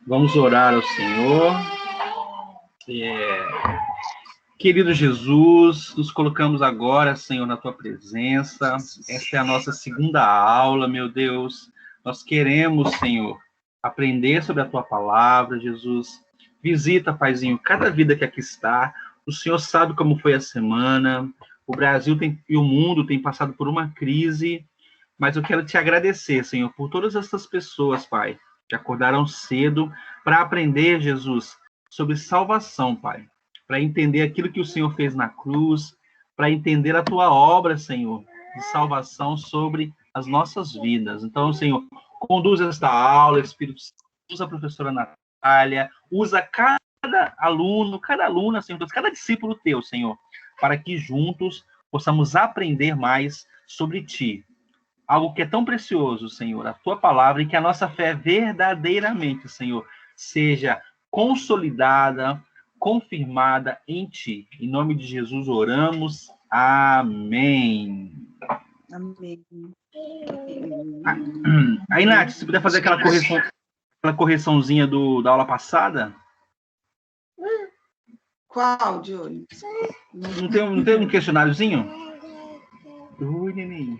Vamos orar ao Senhor. Querido Jesus, nos colocamos agora, Senhor, na Tua presença. Esta é a nossa segunda aula, meu Deus. Nós queremos, Senhor, aprender sobre a Tua palavra, Jesus. Visita, Paizinho, cada vida que aqui está. O Senhor sabe como foi a semana. O Brasil e o mundo têm passado por uma crise, mas eu quero te agradecer, Senhor, por todas essas pessoas, Pai, que acordaram cedo para aprender, Jesus, sobre salvação, Pai, para entender aquilo que o Senhor fez na cruz, para entender a tua obra, Senhor, de salvação sobre as nossas vidas. Então, Senhor, conduz esta aula, Espírito Santo, usa a professora Natália, usa cada aluno, cada aluna, Senhor, cada discípulo teu, Senhor, para que juntos possamos aprender mais sobre ti. Algo que é tão precioso, Senhor, a tua palavra, e que a nossa fé verdadeiramente, Senhor, seja consolidada, confirmada em ti. Em nome de Jesus oramos. Amém. Amém. Aí, Nath, se puder fazer aquela correçãozinha da aula passada. Qual, Johnny? Não tem um questionáriozinho? Oi, neném.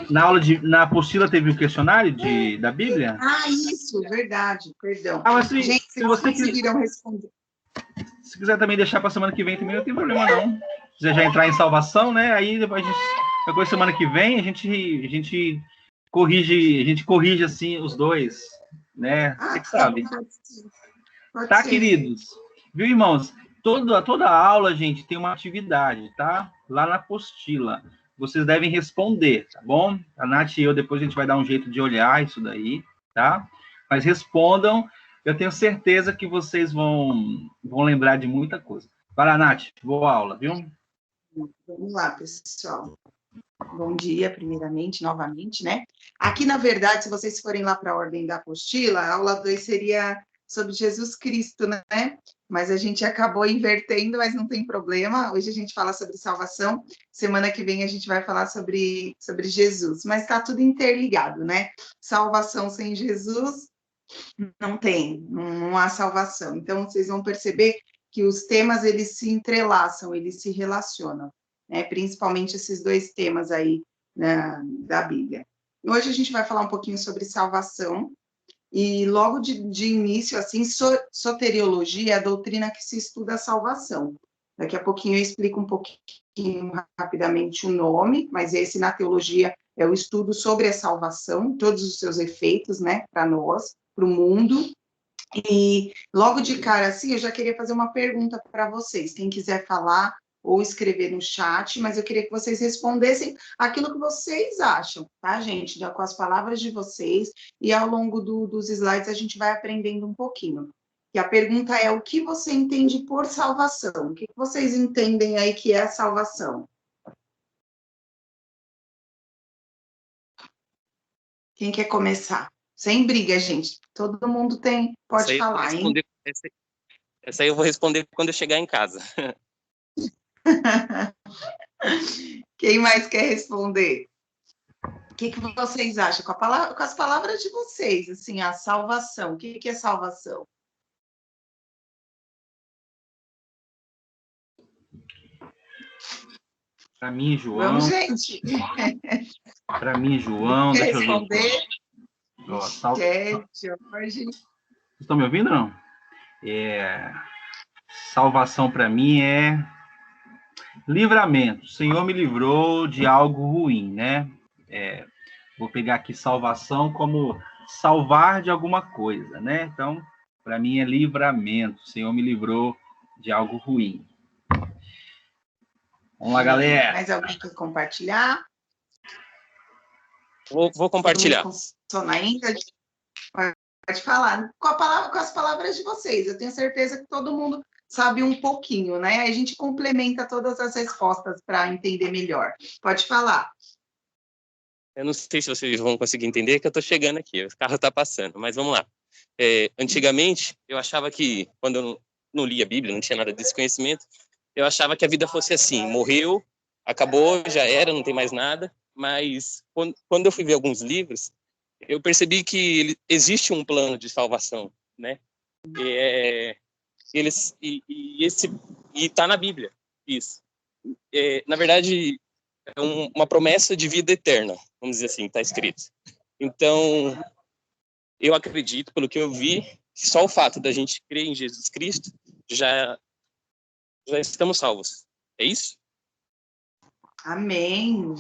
Na apostila teve o questionário da Bíblia? Ah, isso, verdade, perdão. Mas gente, se vocês conseguiram responder. Se quiser também deixar para semana que vem, também não tem problema, não. Se quiser já entrar em salvação, né? Aí depois depois semana que vem a gente corrige assim os dois, né? Você que sabe. Tá, queridos? Viu, irmãos? Toda aula, gente, tem uma atividade, tá? Lá na apostila. Vocês devem responder, tá bom? A Nath e eu, depois a gente vai dar um jeito de olhar isso daí, tá? Mas respondam. Eu tenho certeza que vocês vão lembrar de muita coisa. Vai lá, Nath. Boa aula, viu? Vamos lá, pessoal. Bom dia, primeiramente, novamente, né? Aqui, na verdade, se vocês forem lá para a ordem da apostila, a aula 2 seria sobre Jesus Cristo, né? Mas a gente acabou invertendo, mas não tem problema. Hoje a gente fala sobre salvação, semana que vem a gente vai falar sobre Jesus. Mas está tudo interligado, né? Salvação sem Jesus não há salvação. Então, vocês vão perceber que os temas, eles se entrelaçam, eles se relacionam, né? Principalmente esses dois temas aí da Bíblia. Hoje a gente vai falar um pouquinho sobre salvação, e logo de início, assim, soteriologia é a doutrina que se estuda a salvação. Daqui a pouquinho eu explico um pouquinho rapidamente o nome, mas esse na teologia é o estudo sobre a salvação, todos os seus efeitos, né, para nós, para o mundo. E logo de cara, assim, eu já queria fazer uma pergunta para vocês. Quem quiser falar ou escrever no chat, mas eu queria que vocês respondessem aquilo que vocês acham, tá, gente? Com as palavras de vocês, e ao longo dos slides a gente vai aprendendo um pouquinho. E a pergunta é: o que você entende por salvação? O que vocês entendem aí que é a salvação? Quem quer começar? Sem briga, gente. Todo mundo pode falar, hein? Essa aí eu vou responder quando eu chegar em casa. Quem mais quer responder? O que vocês acham? Com as palavras de vocês, assim, a salvação. O que é salvação? Para mim, João. Vamos, gente. Para mim, João. Quer deixa responder? Eu ver. Jorge. Vocês estão me ouvindo, não? Salvação para mim é livramento. O Senhor me livrou de algo ruim, né? Vou pegar aqui salvação como salvar de alguma coisa, né? Então, para mim é livramento. O Senhor me livrou de algo ruim. Vamos lá, galera. Mais alguém quer compartilhar? Vou compartilhar. Ainda? Pode falar. Com as palavras de vocês. Eu tenho certeza que todo mundo sabe um pouquinho, né? Aí a gente complementa todas as respostas para entender melhor. Pode falar. Eu não sei se vocês vão conseguir entender, que eu estou chegando aqui, o carro está passando, mas vamos lá. Antigamente, eu achava que, quando eu não lia a Bíblia, não tinha nada desse conhecimento, eu achava que a vida fosse assim: morreu, acabou, já era, não tem mais nada. Mas quando eu fui ver alguns livros, eu percebi que existe um plano de salvação, né? E tá na Bíblia, isso. Na verdade, é uma promessa de vida eterna, vamos dizer assim, está escrito. Então, eu acredito, pelo que eu vi, que só o fato da gente crer em Jesus Cristo já estamos salvos. É isso? Amém.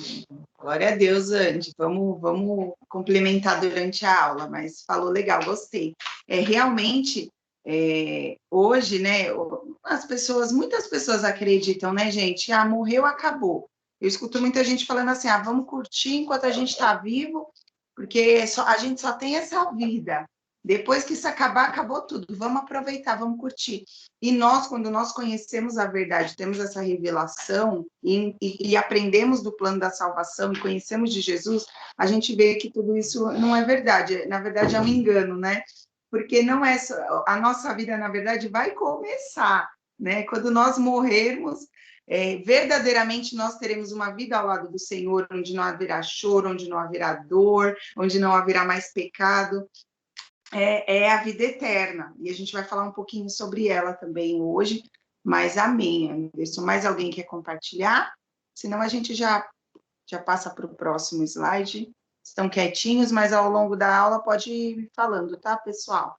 Glória a Deus, Andy. Vamos complementar durante a aula, mas falou legal, gostei. Realmente, hoje, né, muitas pessoas acreditam, né, gente? Ah, morreu, acabou. Eu escuto muita gente falando assim, vamos curtir enquanto a gente está vivo, porque a gente só tem essa vida. Depois que isso acabar, acabou tudo. Vamos aproveitar, vamos curtir. E nós, quando nós conhecemos a verdade, temos essa revelação e aprendemos do plano da salvação e conhecemos de Jesus, a gente vê que tudo isso não é verdade. Na verdade, é um engano, né? Porque não é só, a nossa vida, na verdade, vai começar, né? Quando nós morrermos, verdadeiramente nós teremos uma vida ao lado do Senhor, onde não haverá choro, onde não haverá dor, onde não haverá mais pecado. É a vida eterna, e a gente vai falar um pouquinho sobre ela também hoje, mas amém, Anderson. Mais alguém quer compartilhar? Senão a gente já passa para o próximo slide. Estão quietinhos, mas ao longo da aula pode ir falando, tá, pessoal?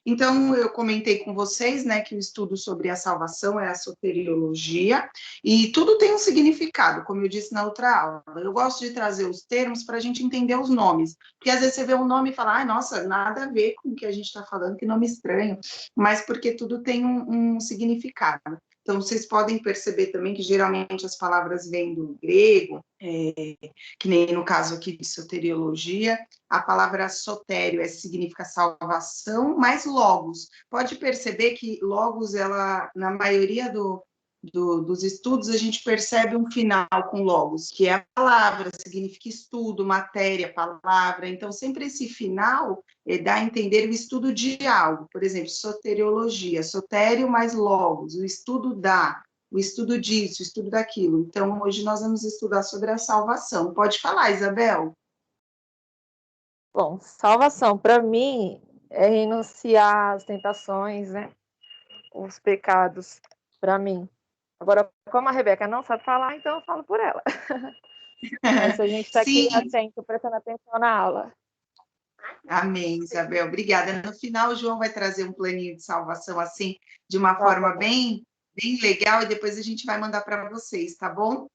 Então, eu comentei com vocês, né, que o estudo sobre a salvação é a soteriologia, e tudo tem um significado, como eu disse na outra aula. Eu gosto de trazer os termos para a gente entender os nomes, porque às vezes você vê um nome e fala, nossa, nada a ver com o que a gente está falando, que nome estranho, mas porque tudo tem um significado. Então, vocês podem perceber também que geralmente as palavras vêm do grego, que nem no caso aqui de soteriologia, a palavra sotério significa salvação, mais logos. Pode perceber que logos, ela, na maioria dos estudos, a gente percebe um final com logos, que é a palavra, significa estudo, matéria, palavra. Então, sempre esse final dá a entender o estudo de algo. Por exemplo, soteriologia, sotério mais logos, o estudo o estudo disso, o estudo daquilo. Então, hoje nós vamos estudar sobre a salvação. Pode falar, Isabel. Bom, salvação, para mim, é renunciar às tentações, né? Os pecados, para mim. Agora, como a Rebeca não sabe falar, então eu falo por ela. Mas a gente está aqui atento, prestando atenção na aula. Amém, Isabel. Obrigada. No final, o João vai trazer um planinho de salvação, assim, de uma forma bem legal, e depois a gente vai mandar para vocês, tá bom?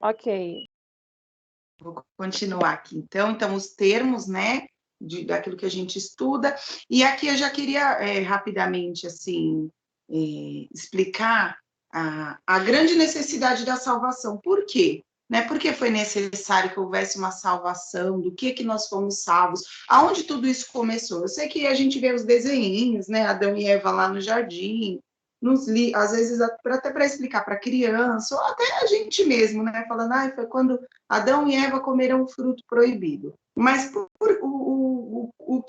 Ok. Vou continuar aqui. Então os termos, né, daquilo que a gente estuda. E aqui eu já queria, rapidamente, assim, explicar a grande necessidade da salvação. Por quê? Né? Por que foi necessário que houvesse uma salvação? Do que nós fomos salvos? Aonde tudo isso começou? Eu sei que a gente vê os desenhinhos, né? Adão e Eva lá no jardim, às vezes até para explicar para criança, ou até a gente mesmo, né? Falando, foi quando Adão e Eva comeram o fruto proibido. Mas o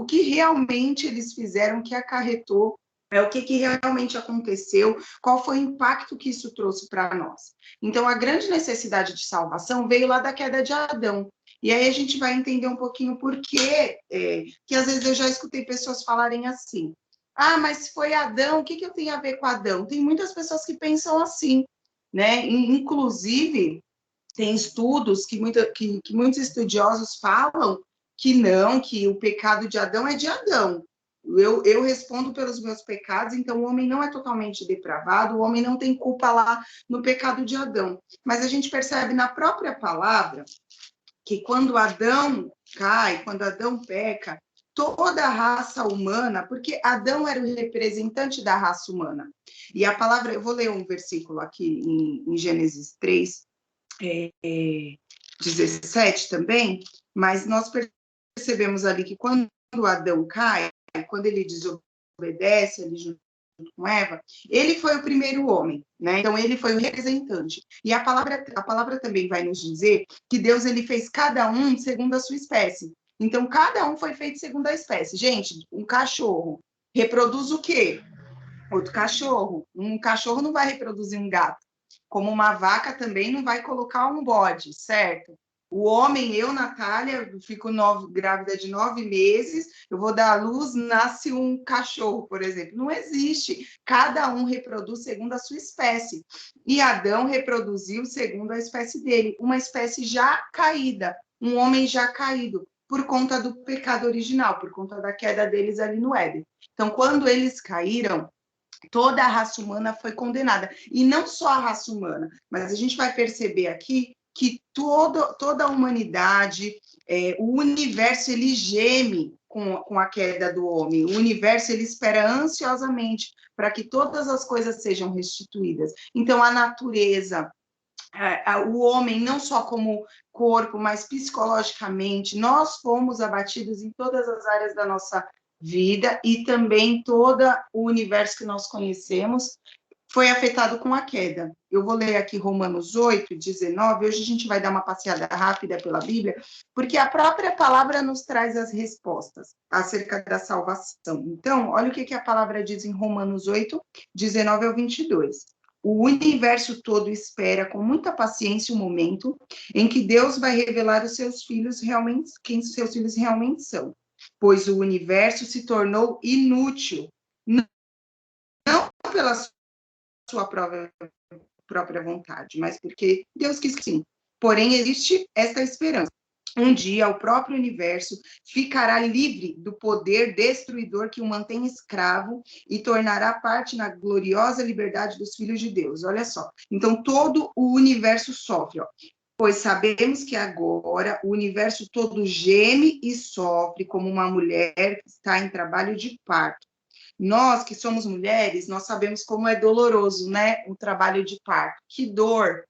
que realmente eles fizeram, que acarretou, o que realmente aconteceu, qual foi o impacto que isso trouxe para nós. Então, a grande necessidade de salvação veio lá da queda de Adão. E aí a gente vai entender um pouquinho por quê, que às vezes eu já escutei pessoas falarem assim, mas foi Adão, o que eu tenho a ver com Adão? Tem muitas pessoas que pensam assim, né? Inclusive, tem estudos que muitos estudiosos falam que não, que o pecado de Adão é de Adão. Eu respondo pelos meus pecados, então o homem não é totalmente depravado, o homem não tem culpa lá no pecado de Adão. Mas a gente percebe na própria palavra que quando Adão cai, quando Adão peca, toda a raça humana, porque Adão era o representante da raça humana. E a palavra, eu vou ler um versículo aqui em Gênesis 3, 17 também, mas nós percebemos ali que quando Adão cai, quando ele desobedece ali junto com Eva, ele foi o primeiro homem, né? Então ele foi o representante. E a palavra também vai nos dizer que Deus ele fez cada um segundo a sua espécie. Então cada um foi feito segundo a espécie. Gente, um cachorro reproduz o quê? Outro cachorro. Um cachorro não vai reproduzir um gato. Como uma vaca também não vai colocar um bode, certo? O homem, eu, Natália, fico grávida de 9 meses, eu vou dar à luz, nasce um cachorro, por exemplo. Não existe. Cada um reproduz segundo a sua espécie. E Adão reproduziu segundo a espécie dele, uma espécie já caída, um homem já caído, por conta do pecado original, por conta da queda deles ali no Éden. Então, quando eles caíram, toda a raça humana foi condenada. E não só a raça humana, mas a gente vai perceber aqui que toda a humanidade, o universo, ele geme com a queda do homem. O universo, ele espera ansiosamente para que todas as coisas sejam restituídas. Então, a natureza, o homem, não só como corpo, mas psicologicamente, nós fomos abatidos em todas as áreas da nossa vida e também todo o universo que nós conhecemos foi afetado com a queda. Eu vou ler aqui Romanos 8, 19, hoje a gente vai dar uma passeada rápida pela Bíblia, porque a própria palavra nos traz as respostas acerca da salvação. Então, olha o que a palavra diz em Romanos 8, 19 ao 22. O universo todo espera com muita paciência o momento em que Deus vai revelar os seus filhos realmente, quem seus filhos realmente são, pois o universo se tornou inútil, não pela sua própria vontade, mas porque Deus quis sim. Porém, existe esta esperança. Um dia, o próprio universo ficará livre do poder destruidor que o mantém escravo e tornará parte na gloriosa liberdade dos filhos de Deus. Olha só. Então, todo o universo sofre, ó. Pois sabemos que agora o universo todo geme e sofre como uma mulher que está em trabalho de parto. Nós, que somos mulheres, nós sabemos como é doloroso, né, o trabalho de parto. Que dor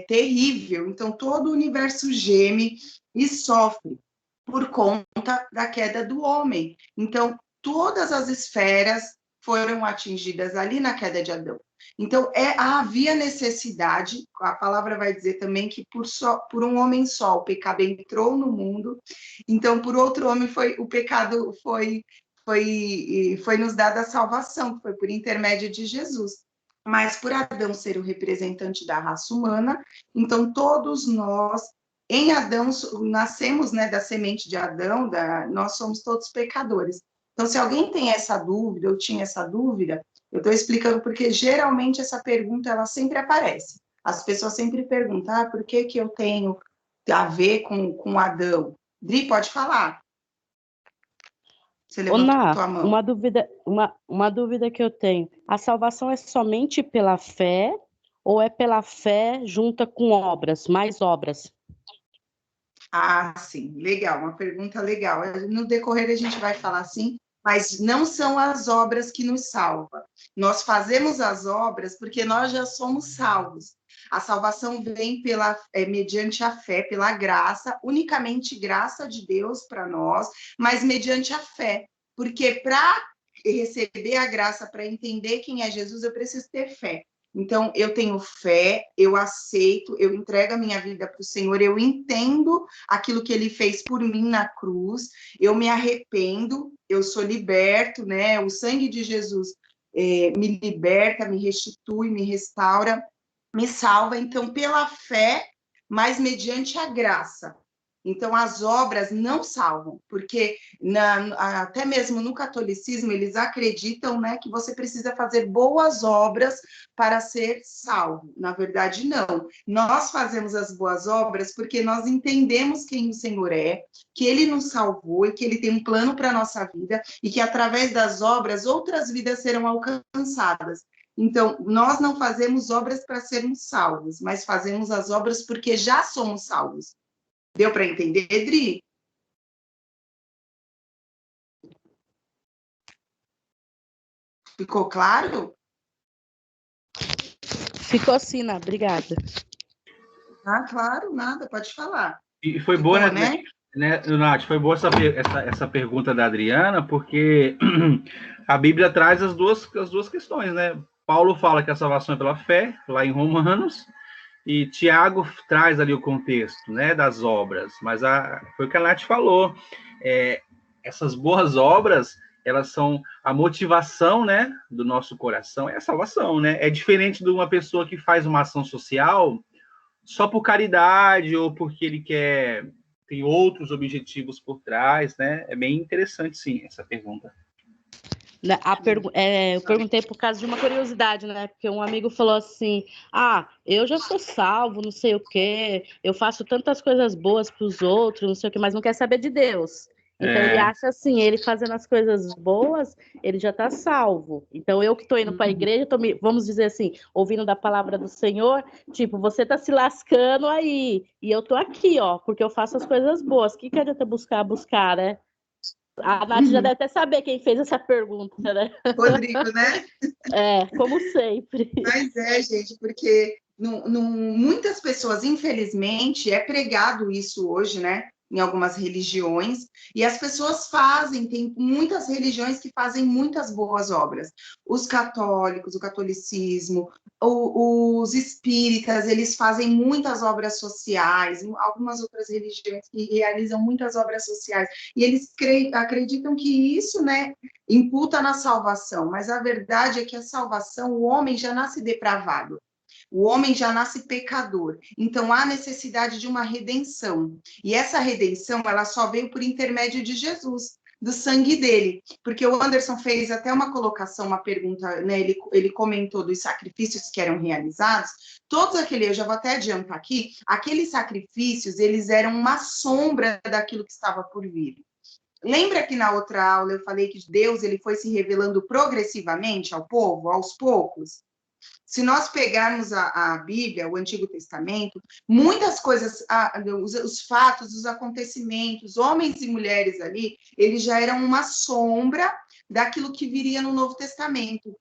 terrível. Então, todo o universo geme e sofre por conta da queda do homem. Então, todas as esferas foram atingidas ali na queda de Adão. Então, havia necessidade, a palavra vai dizer também que por um homem só o pecado entrou no mundo, então, por outro homem o pecado foi nos dada a salvação, que foi por intermédio de Jesus. Mas por Adão ser o representante da raça humana, então todos nós, em Adão, nascemos, né, da semente de Adão, nós somos todos pecadores. Então, se alguém tem essa dúvida, ou tinha essa dúvida, eu estou explicando porque geralmente essa pergunta, ela sempre aparece. As pessoas sempre perguntam, por que eu tenho a ver com Adão? Dri, pode falar. Você levantou a mão. Uma dúvida que eu tenho. A salvação é somente pela fé ou é pela fé junta com obras, mais obras? Ah, sim, legal, uma pergunta legal. No decorrer a gente vai falar assim, mas não são as obras que nos salvam. Nós fazemos as obras porque nós já somos salvos. A salvação vem mediante a fé, pela graça, unicamente graça de Deus para nós, mas mediante a fé. Porque para receber a graça, para entender quem é Jesus, eu preciso ter fé. Então, eu tenho fé, eu aceito, eu entrego a minha vida para o Senhor, eu entendo aquilo que Ele fez por mim na cruz, eu me arrependo, eu sou liberto, né? O sangue de Jesus me liberta, me restitui, me restaura, me salva. Então, pela fé, mas mediante a graça. Então, as obras não salvam, porque até mesmo no catolicismo, eles acreditam, né, que você precisa fazer boas obras para ser salvo. Na verdade, não. Nós fazemos as boas obras porque nós entendemos quem o Senhor é, que Ele nos salvou e que Ele tem um plano para a nossa vida e que, através das obras, outras vidas serão alcançadas. Então, nós não fazemos obras para sermos salvos, mas fazemos as obras porque já somos salvos. Deu para entender, Dri? Ficou claro? Ficou sim, Ná, obrigada. Ah, claro, nada, pode falar. E foi boa, né, Nath? Foi boa essa pergunta da Adriana, porque a Bíblia traz as duas questões, né? Paulo fala que a salvação é pela fé, lá em Romanos, e Tiago traz ali o contexto, né, das obras, mas foi o que a Nath falou, essas boas obras, elas são a motivação, né, do nosso coração, é a salvação, né, é diferente de uma pessoa que faz uma ação social só por caridade ou porque ele tem outros objetivos por trás, né? É bem interessante, sim, essa pergunta. Eu perguntei por causa de uma curiosidade, né? Porque um amigo falou assim: eu já sou salvo, não sei o quê, eu faço tantas coisas boas para os outros, não sei o quê, mas não quer saber de Deus. Então ele acha assim, ele fazendo as coisas boas, ele já está salvo. Então eu que estou indo para a igreja, vamos dizer assim, ouvindo da palavra do Senhor, tipo, você está se lascando aí, e eu tô aqui, ó, porque eu faço as coisas boas. O que adianta buscar, né? A Nath já deve até saber quem fez essa pergunta, né? Rodrigo, né? Como sempre. Mas gente, porque muitas pessoas, infelizmente, é pregado isso hoje, né? Em algumas religiões, e as pessoas tem muitas religiões que fazem muitas boas obras. Os católicos, o catolicismo, os espíritas, eles fazem muitas obras sociais, algumas outras religiões que realizam muitas obras sociais, e eles acreditam que isso, né, imputa na salvação, mas a verdade é que a salvação, o homem já nasce depravado. O homem já nasce pecador, então há necessidade de uma redenção. E essa redenção, ela só veio por intermédio de Jesus, do sangue dele. Porque o Anderson fez até uma colocação, uma pergunta, né? Ele comentou dos sacrifícios que eram realizados. Todos aqueles, eu já vou até adiantar aqui, aqueles sacrifícios, eles eram uma sombra daquilo que estava por vir. Lembra que na outra aula eu falei que Deus ele foi se revelando progressivamente ao povo, aos poucos? Se nós pegarmos a Bíblia, o Antigo Testamento, muitas coisas, os fatos, os acontecimentos, homens e mulheres ali, eles já eram uma sombra daquilo que viria no Novo Testamento.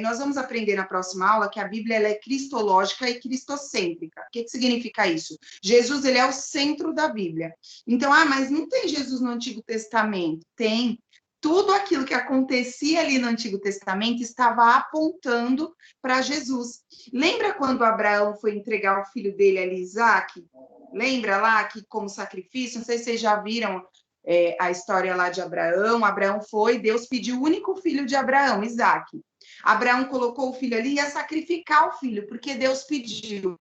Nós vamos aprender na próxima aula que a Bíblia ela é cristológica e cristocêntrica. O que significa isso? Jesus ele é o centro da Bíblia. Então, mas não tem Jesus no Antigo Testamento? Tem. Tudo aquilo que acontecia ali no Antigo Testamento estava apontando para Jesus. Lembra quando Abraão foi entregar o filho dele ali, Isaac? Lembra lá que como sacrifício? Não sei se vocês já viram a história lá de Abraão. Abraão foi, Deus pediu o único filho de Abraão, Isaac. Abraão colocou o filho ali e ia sacrificar o filho, porque Deus pediu.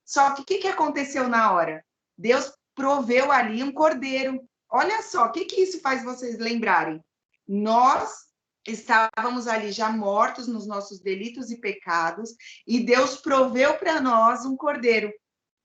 Só que o que aconteceu na hora? Deus proveu ali um cordeiro. Olha só, o que isso faz vocês lembrarem? Nós estávamos ali já mortos nos nossos delitos e pecados, e Deus proveu para nós um cordeiro,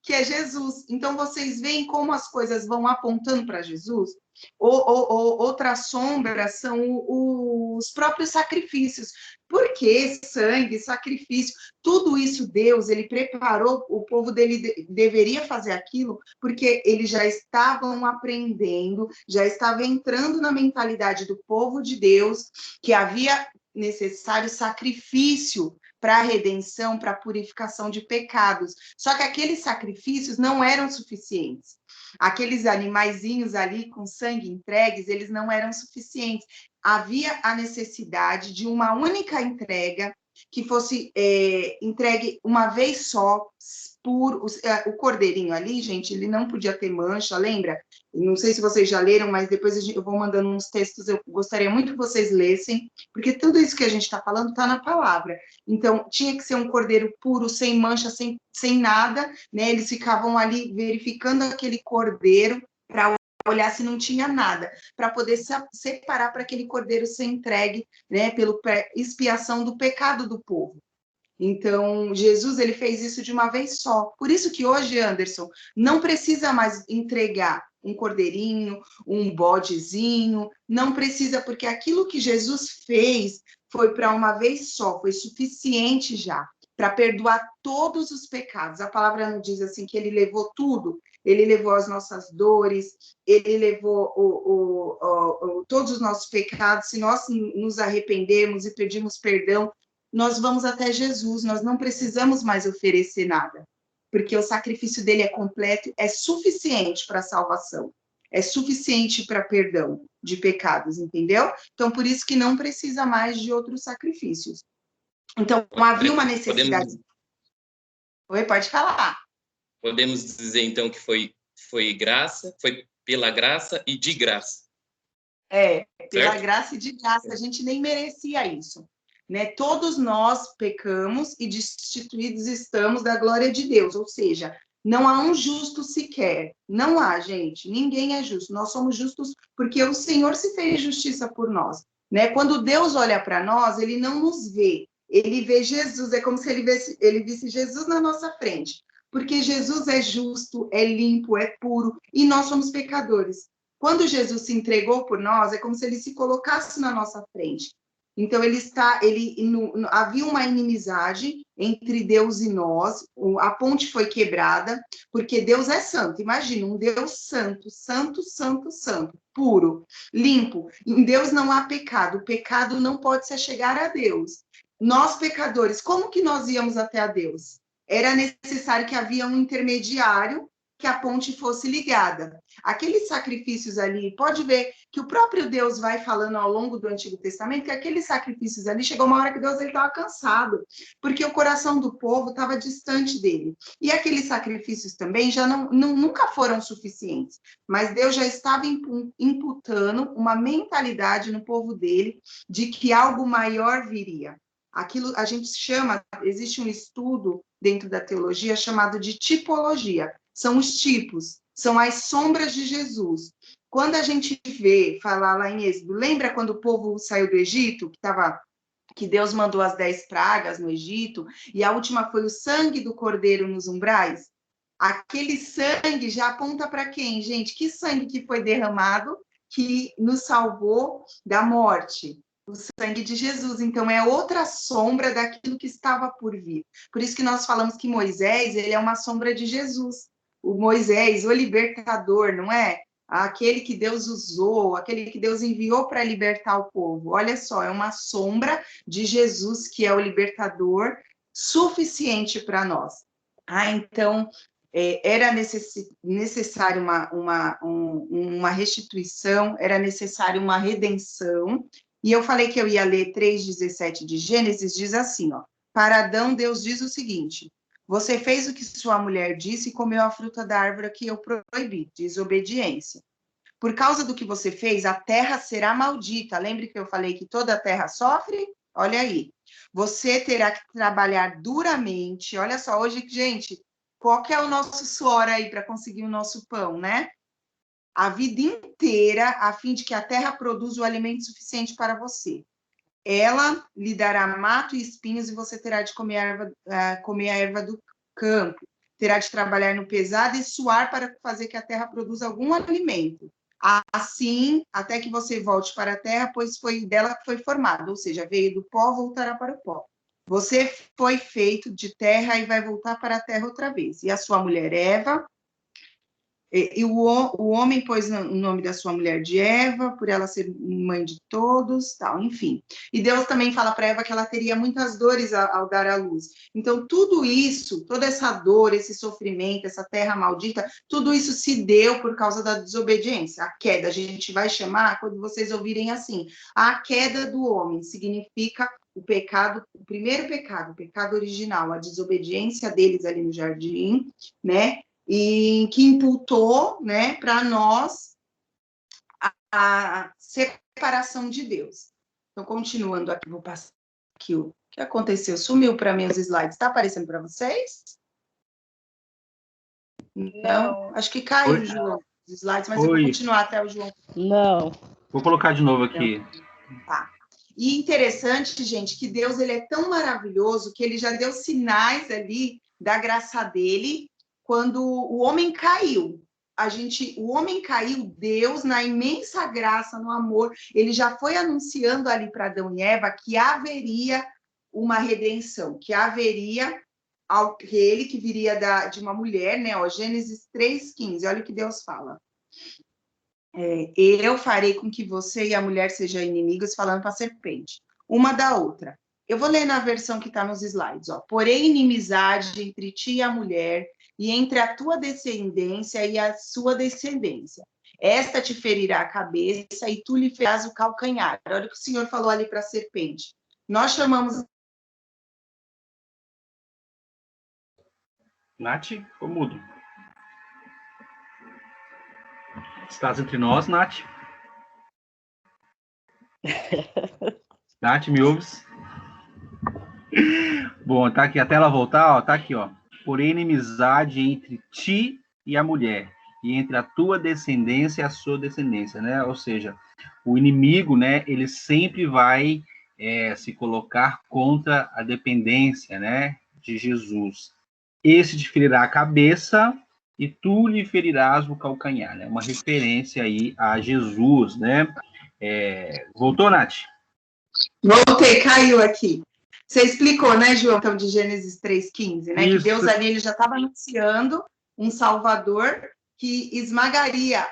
que é Jesus. Então, vocês veem como as coisas vão apontando para Jesus? Outra sombra são os próprios sacrifícios. Porque sangue, sacrifício, tudo isso Deus, ele preparou, o povo dele deveria fazer aquilo, porque eles já estavam aprendendo, já estava entrando na mentalidade do povo de Deus, que havia necessário sacrifício para a redenção, para a purificação de pecados. Só que aqueles sacrifícios não eram suficientes. Aqueles animaizinhos ali com sangue entregues, eles não eram suficientes. Havia a necessidade de uma única entrega que fosse entregue uma vez só, puro. O cordeirinho ali, gente, ele não podia ter mancha, lembra? Não sei se vocês já leram, mas depois eu vou mandando uns textos, eu gostaria muito que vocês lessem, porque tudo isso que a gente está falando está na palavra. Então, tinha que ser um cordeiro puro, sem mancha, sem nada, né? Eles ficavam ali verificando aquele cordeiro para olhar se não tinha nada, para poder separar para aquele cordeiro ser entregue, né, pela expiação do pecado do povo. Então, Jesus, ele fez isso de uma vez só. Por isso que hoje, Anderson, não precisa mais entregar um cordeirinho, um bodezinho, não precisa, porque aquilo que Jesus fez foi para uma vez só, foi suficiente já, para perdoar todos os pecados. A palavra não diz assim que ele levou tudo, ele levou as nossas dores, ele levou todos os nossos pecados. Se nós nos arrependermos e pedimos perdão, nós vamos até Jesus, nós não precisamos mais oferecer nada, porque o sacrifício dele é completo, é suficiente para a salvação, é suficiente para perdão de pecados, entendeu? Então, por isso que não precisa mais de outros sacrifícios. Então, havia uma necessidade... Oi, pode falar. Podemos dizer, então, que foi graça, foi pela graça e de graça. Pela graça e de graça, a gente nem merecia isso. né? Todos nós pecamos e destituídos estamos da glória de Deus, ou seja, não há um justo sequer. Não há, gente. Ninguém é justo. Nós somos justos porque o Senhor se fez justiça por nós, né? Quando Deus olha para nós, ele não nos vê. Ele vê Jesus. É como se ele visse Jesus na nossa frente. Porque Jesus é justo, é limpo, é puro. E nós somos pecadores. Quando Jesus se entregou por nós, é como se ele se colocasse na nossa frente. Então, havia uma inimizade entre Deus e nós, a ponte foi quebrada, porque Deus é santo. Imagina, um Deus santo, santo, santo, santo, puro, limpo. Em Deus não há pecado, o pecado não pode se chegar a Deus. Nós, pecadores, como que nós íamos até a Deus? Era necessário que havia um intermediário, que a ponte fosse ligada. Aqueles sacrifícios ali, pode ver que o próprio Deus vai falando ao longo do Antigo Testamento que aqueles sacrifícios ali, chegou uma hora que Deus estava cansado, porque o coração do povo estava distante dele. E aqueles sacrifícios também já nunca foram suficientes, mas Deus já estava imputando uma mentalidade no povo dele de que algo maior viria. Aquilo a gente chama, existe um estudo dentro da teologia chamado de tipologia. São os tipos, são as sombras de Jesus. Quando a gente vê, falar lá em Êxodo, lembra quando o povo saiu do Egito, que Deus mandou as 10 pragas no Egito, e a última foi o sangue do cordeiro nos umbrais? Aquele sangue já aponta para quem, gente? Que sangue que foi derramado que nos salvou da morte? O sangue de Jesus. Então, é outra sombra daquilo que estava por vir. Por isso que nós falamos que Moisés, ele é uma sombra de Jesus. O Moisés, o libertador, não é? Aquele que Deus usou, aquele que Deus enviou para libertar o povo. Olha só, é uma sombra de Jesus, que é o libertador suficiente para nós. Então, era necessário uma restituição, era necessário uma redenção. E eu falei que eu ia ler 3,17 de Gênesis, diz assim, ó: para Adão, Deus diz o seguinte: você fez o que sua mulher disse e comeu a fruta da árvore que eu proibi, desobediência. Por causa do que você fez, a terra será maldita. Lembre que eu falei que toda a terra sofre? Olha aí. Você terá que trabalhar duramente. Olha só, hoje, gente, qual que é o nosso suor aí para conseguir o nosso pão, né? A vida inteira, a fim de que a terra produza o alimento suficiente para você. Ela lhe dará mato e espinhos e você terá de comer a erva do campo. Terá de trabalhar no pesado e suar para fazer que a terra produza algum alimento. Assim, até que você volte para a terra, pois foi dela que foi formado, ou seja, veio do pó, voltará para o pó. Você foi feito de terra e vai voltar para a terra outra vez. E a sua mulher Eva, e o homem pôs o nome da sua mulher de Eva, por ela ser mãe de todos, tal, enfim. E Deus também fala para Eva que ela teria muitas dores ao dar à luz. Então, tudo isso, toda essa dor, esse sofrimento, essa terra maldita, tudo isso se deu por causa da desobediência. A queda, a gente vai chamar, quando vocês ouvirem assim, a queda do homem significa o pecado, o primeiro pecado, o pecado original, a desobediência deles ali no jardim, né? E que imputou, né, para nós a separação de Deus. Então, continuando aqui, vou passar aqui o que aconteceu. Sumiu para mim os slides. Está aparecendo para vocês? Não. Acho que caiu, João, os slides, mas eu vou continuar até o João. Não. Vou colocar de novo aqui. Tá. E interessante, gente, que Deus ele é tão maravilhoso que ele já deu sinais ali da graça dele quando o homem caiu. O homem caiu, Deus, na imensa graça, no amor, ele já foi anunciando ali para Adão e Eva que haveria uma redenção, que haveria aquele que viria de uma mulher, né? Ó, Gênesis 3,15, olha o que Deus fala. Eu farei com que você e a mulher sejam inimigos, falando para a serpente, uma da outra. Eu vou ler na versão que está nos slides, ó. Porém, inimizade entre ti e a mulher, e entre a tua descendência e a sua descendência. Esta te ferirá a cabeça e tu lhe ferirás o calcanhar. Olha o que o Senhor falou ali para a serpente. Nós chamamos... Nath, ficou mudo. Estás entre nós, Nath? Nath, me ouves? Bom, tá aqui, até ela voltar, ó, tá aqui, ó. Porém, inimizade entre ti e a mulher, e entre a tua descendência e a sua descendência, né? Ou seja, o inimigo, né, ele sempre vai se colocar contra a dependência, né, de Jesus. Esse te ferirá a cabeça e tu lhe ferirás o calcanhar, né? Uma referência aí a Jesus, né? Voltou, Nath? Voltei, caiu aqui. Você explicou, né, João, então, de Gênesis 3,15, né? Isso. Que Deus ali ele já estava anunciando um Salvador que esmagaria.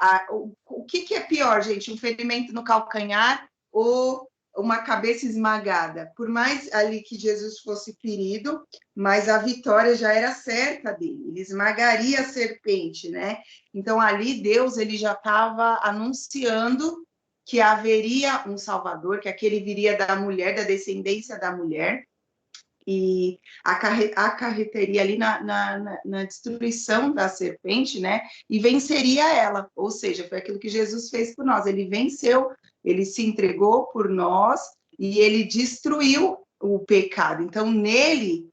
O que é pior, gente? Um ferimento no calcanhar ou uma cabeça esmagada? Por mais ali que Jesus fosse ferido, mas a vitória já era certa dele. Ele esmagaria a serpente, né? Então, ali, Deus ele já estava anunciando que haveria um Salvador, que aquele viria da mulher, da descendência da mulher, e acarretaria ali na destruição da serpente, né? E venceria ela. Ou seja, foi aquilo que Jesus fez por nós. Ele venceu, ele se entregou por nós e ele destruiu o pecado. Então, nele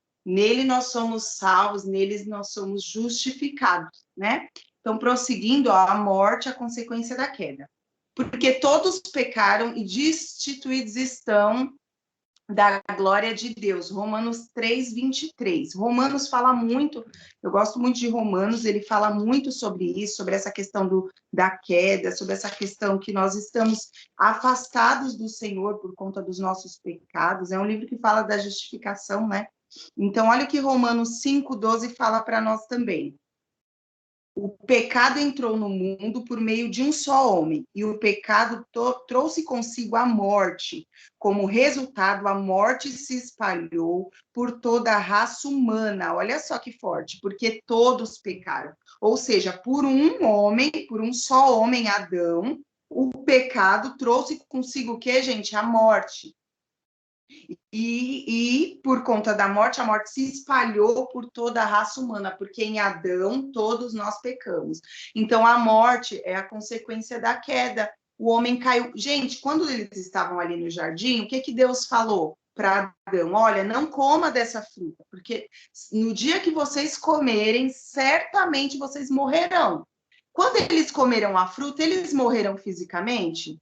nós somos salvos, nele nós somos justificados, né? Então, prosseguindo, ó, a morte, a consequência da queda. Porque todos pecaram e destituídos estão da glória de Deus. Romanos 3:23. Romanos fala muito, eu gosto muito de Romanos, ele fala muito sobre isso, sobre essa questão da queda, sobre essa questão que nós estamos afastados do Senhor por conta dos nossos pecados. É um livro que fala da justificação, né? Então, olha o que Romanos 5:12 fala para nós também. O pecado entrou no mundo por meio de um só homem, e o pecado trouxe consigo a morte. Como resultado, a morte se espalhou por toda a raça humana. Olha só que forte, porque todos pecaram. Ou seja, por um homem, por um só homem, Adão, o pecado trouxe consigo o quê, gente? A morte. E por conta da morte, a morte se espalhou por toda a raça humana, porque em Adão todos nós pecamos. Então, a morte é a consequência da queda. O homem caiu. Gente, quando eles estavam ali no jardim, o que Deus falou para Adão? Olha, não coma dessa fruta, porque no dia que vocês comerem, certamente vocês morrerão. Quando eles comeram a fruta, eles morreram fisicamente?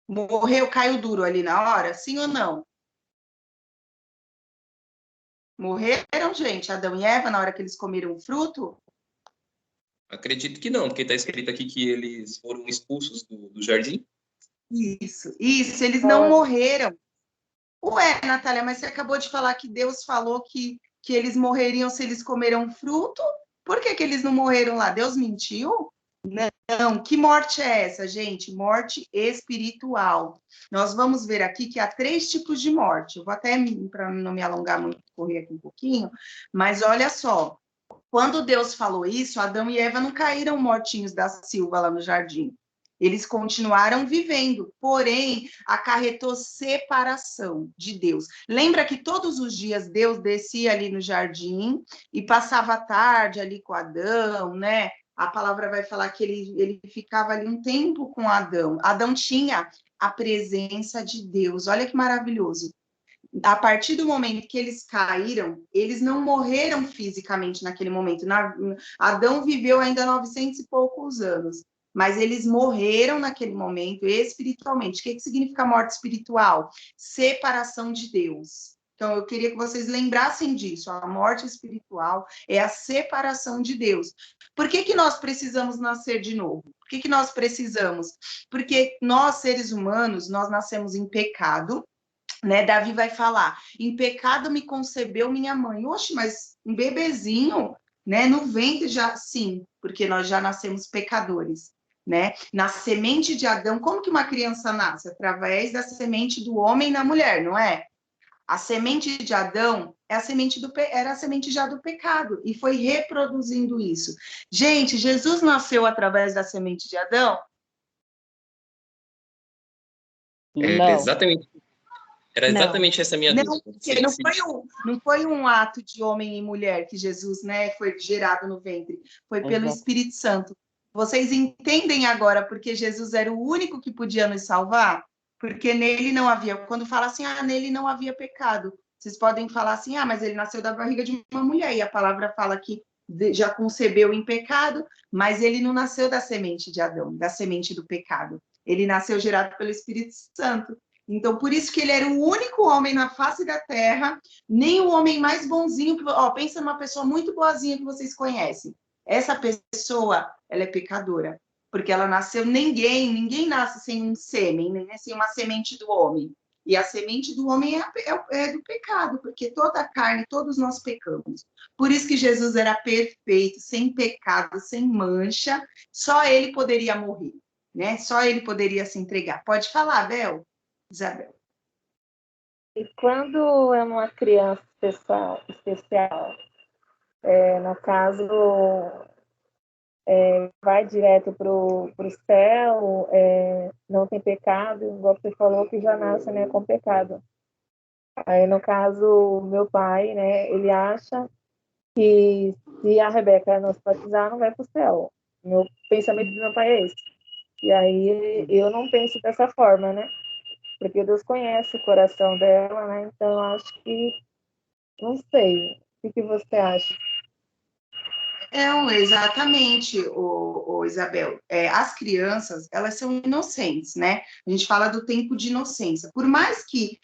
Morreu, caiu duro ali na hora? Sim ou não? Morreram, gente, Adão e Eva, na hora que eles comeram o fruto? Acredito que não, porque está escrito aqui que eles foram expulsos do jardim. Isso, eles não morreram. Ué, Natália, mas você acabou de falar que Deus falou que eles morreriam se eles comeram fruto? Por que eles não morreram lá? Deus mentiu? Não, que morte é essa, gente? Morte espiritual. Nós vamos ver aqui que há 3 tipos de morte. Eu vou até, para não me alongar muito, correr aqui um pouquinho, mas olha só. Quando Deus falou isso, Adão e Eva não caíram mortinhos da Silva lá no jardim. Eles continuaram vivendo, porém, acarretou separação de Deus. Lembra que todos os dias Deus descia ali no jardim e passava a tarde ali com Adão, né? A palavra vai falar que ele ficava ali um tempo com Adão. Adão tinha a presença de Deus. Olha que maravilhoso. A partir do momento que eles caíram, eles não morreram fisicamente naquele momento. Adão viveu ainda 900 e poucos anos, mas eles morreram naquele momento espiritualmente. O que significa morte espiritual? Separação de Deus. Então, eu queria que vocês lembrassem disso. A morte espiritual é a separação de Deus. Por que nós precisamos nascer de novo? Por que nós precisamos? Porque nós, seres humanos, nós nascemos em pecado, né? Davi vai falar, em pecado me concebeu minha mãe. Oxe, mas um bebezinho, né? No ventre já, sim, porque nós já nascemos pecadores, né? Na semente de Adão, como que uma criança nasce? Através da semente do homem na mulher, não é? A semente de Adão é era a semente já do pecado, e foi reproduzindo isso. Gente, Jesus nasceu através da semente de Adão? Exatamente. Era exatamente essa minha dúvida. Não foi um ato de homem e mulher que Jesus, né, foi gerado no ventre, foi pelo Espírito Santo. Vocês entendem agora porque Jesus era o único que podia nos salvar? Porque nele não havia, quando fala assim, nele não havia pecado. Vocês podem falar assim, mas ele nasceu da barriga de uma mulher, e a palavra fala que já concebeu em pecado, mas ele não nasceu da semente de Adão, da semente do pecado. Ele nasceu gerado pelo Espírito Santo. Então, por isso que ele era o único homem na face da terra, nem o homem mais bonzinho. Pensa numa pessoa muito boazinha que vocês conhecem. Essa pessoa, ela é pecadora, porque ela nasceu, ninguém nasce sem um sêmen, né? Sem uma semente do homem. E a semente do homem é do pecado, porque toda a carne, todos nós pecamos. Por isso que Jesus era perfeito, sem pecado, sem mancha, só ele poderia morrer, né? Só ele poderia se entregar. Pode falar, Bel? Isabel. E quando é uma criança especial, no caso, vai direto para o céu, não tem pecado, igual você falou, que já nasce, né, com pecado. Aí, no caso, meu pai, né, ele acha que se a Rebeca não se batizar, não vai para o céu. Meu pensamento do meu pai é esse. E aí, eu não penso dessa forma, né? Porque Deus conhece o coração dela, né? Então, eu acho que, não sei, o que você acha? Exatamente, Isabel. As crianças, elas são inocentes, né? A gente fala do tempo de inocência. Por mais que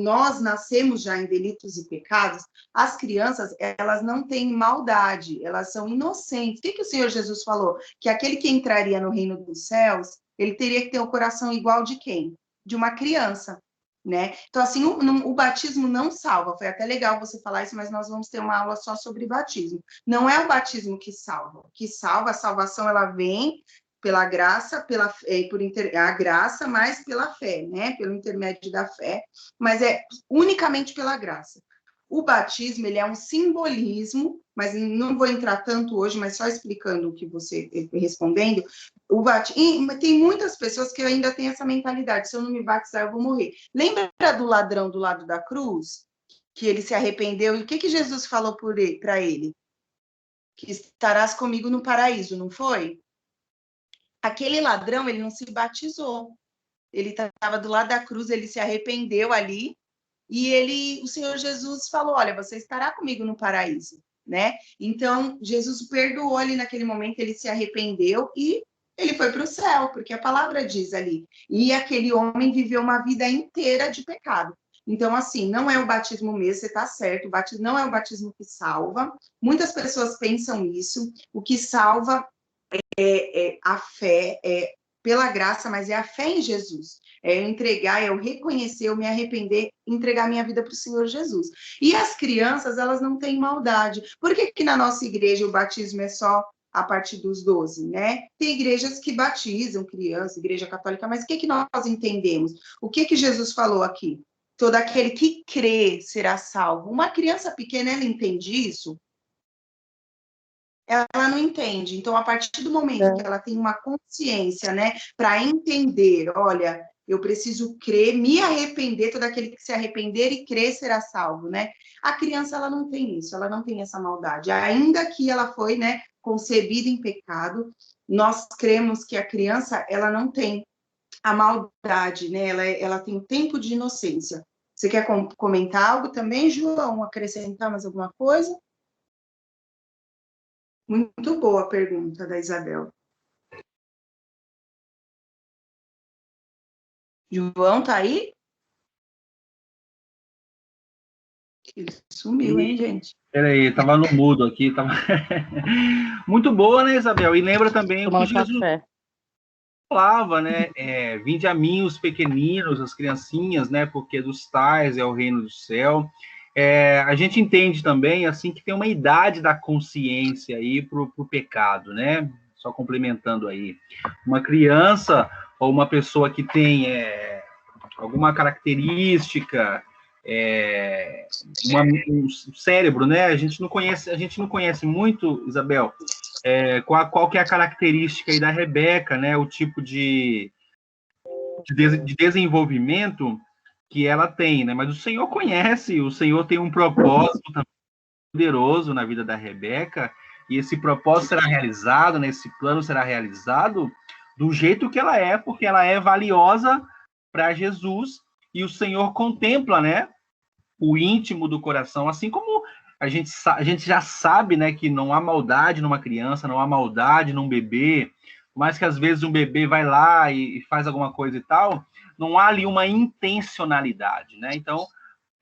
nós nascemos já em delitos e pecados, as crianças, elas não têm maldade, elas são inocentes. O que o Senhor Jesus falou? Que aquele que entraria no reino dos céus, ele teria que ter o coração igual de quem? De uma criança. Né? Então, assim, o batismo não salva. Foi até legal você falar isso, mas nós vamos ter uma aula só sobre batismo. Não é o batismo que salva. O que salva, a salvação, ela vem pela graça, a graça, mas pela fé, né? Pelo intermédio da fé, mas é unicamente pela graça. O batismo, ele é um simbolismo, mas não vou entrar tanto hoje, mas só explicando o que você respondendo. Tem muitas pessoas que ainda têm essa mentalidade, se eu não me batizar, eu vou morrer. Lembra do ladrão do lado da cruz? Que ele se arrependeu, e o que Jesus falou para ele? Que estarás comigo no paraíso, não foi? Aquele ladrão, ele não se batizou. Ele estava do lado da cruz, ele se arrependeu ali, e o Senhor Jesus falou, olha, você estará comigo no paraíso, né? Então, Jesus perdoou ali naquele momento, ele se arrependeu e ele foi para o céu, porque a palavra diz ali. E aquele homem viveu uma vida inteira de pecado. Então, assim, não é o batismo mesmo, você está certo, o batismo não é o batismo que salva. Muitas pessoas pensam isso. O que salva é a fé, pela graça, mas é a fé em Jesus. É eu entregar, é eu reconhecer, eu me arrepender, entregar minha vida para o Senhor Jesus. E as crianças, elas não têm maldade. Por que na nossa igreja o batismo é só a partir dos 12, né? Tem igrejas que batizam criança, igreja católica, mas o que nós entendemos? O que Jesus falou aqui? Todo aquele que crê será salvo. Uma criança pequena, ela entende isso? Ela não entende. Então, a partir do momento que ela tem uma consciência, né, para entender, olha, eu preciso crer, me arrepender, todo aquele que se arrepender e crer será salvo, né? A criança, ela não tem isso, ela não tem essa maldade. Ainda que ela foi, né, concebida em pecado, nós cremos que a criança, ela não tem a maldade, né? Ela tem o tempo de inocência. Você quer comentar algo também, João? Acrescentar mais alguma coisa? Muito boa a pergunta da Isabel. João, tá aí? Ele sumiu, hein, gente? Peraí, tava no mudo aqui. Tava... Muito boa, né, Isabel? E lembra também o que Jesus falava, né? Vinde a mim os pequeninos, as criancinhas, né? Porque dos tais é o reino do céu. A gente entende também, assim, que tem uma idade da consciência aí pro pecado, né? Só complementando aí. Uma criança ou uma pessoa que tem alguma característica, um cérebro, né? A gente não conhece muito, Isabel, qual que é a característica aí da Rebeca, né? O tipo de desenvolvimento que ela tem, né? Mas o Senhor conhece, o Senhor tem um propósito poderoso na vida da Rebeca, e esse propósito será realizado, né? Esse plano será realizado do jeito que ela é, porque ela é valiosa para Jesus, e o Senhor contempla, né? o íntimo do coração, assim como a gente já sabe, né, que não há maldade numa criança, não há maldade num bebê, mas que às vezes um bebê vai lá e faz alguma coisa e tal, não há ali uma intencionalidade, né? Então,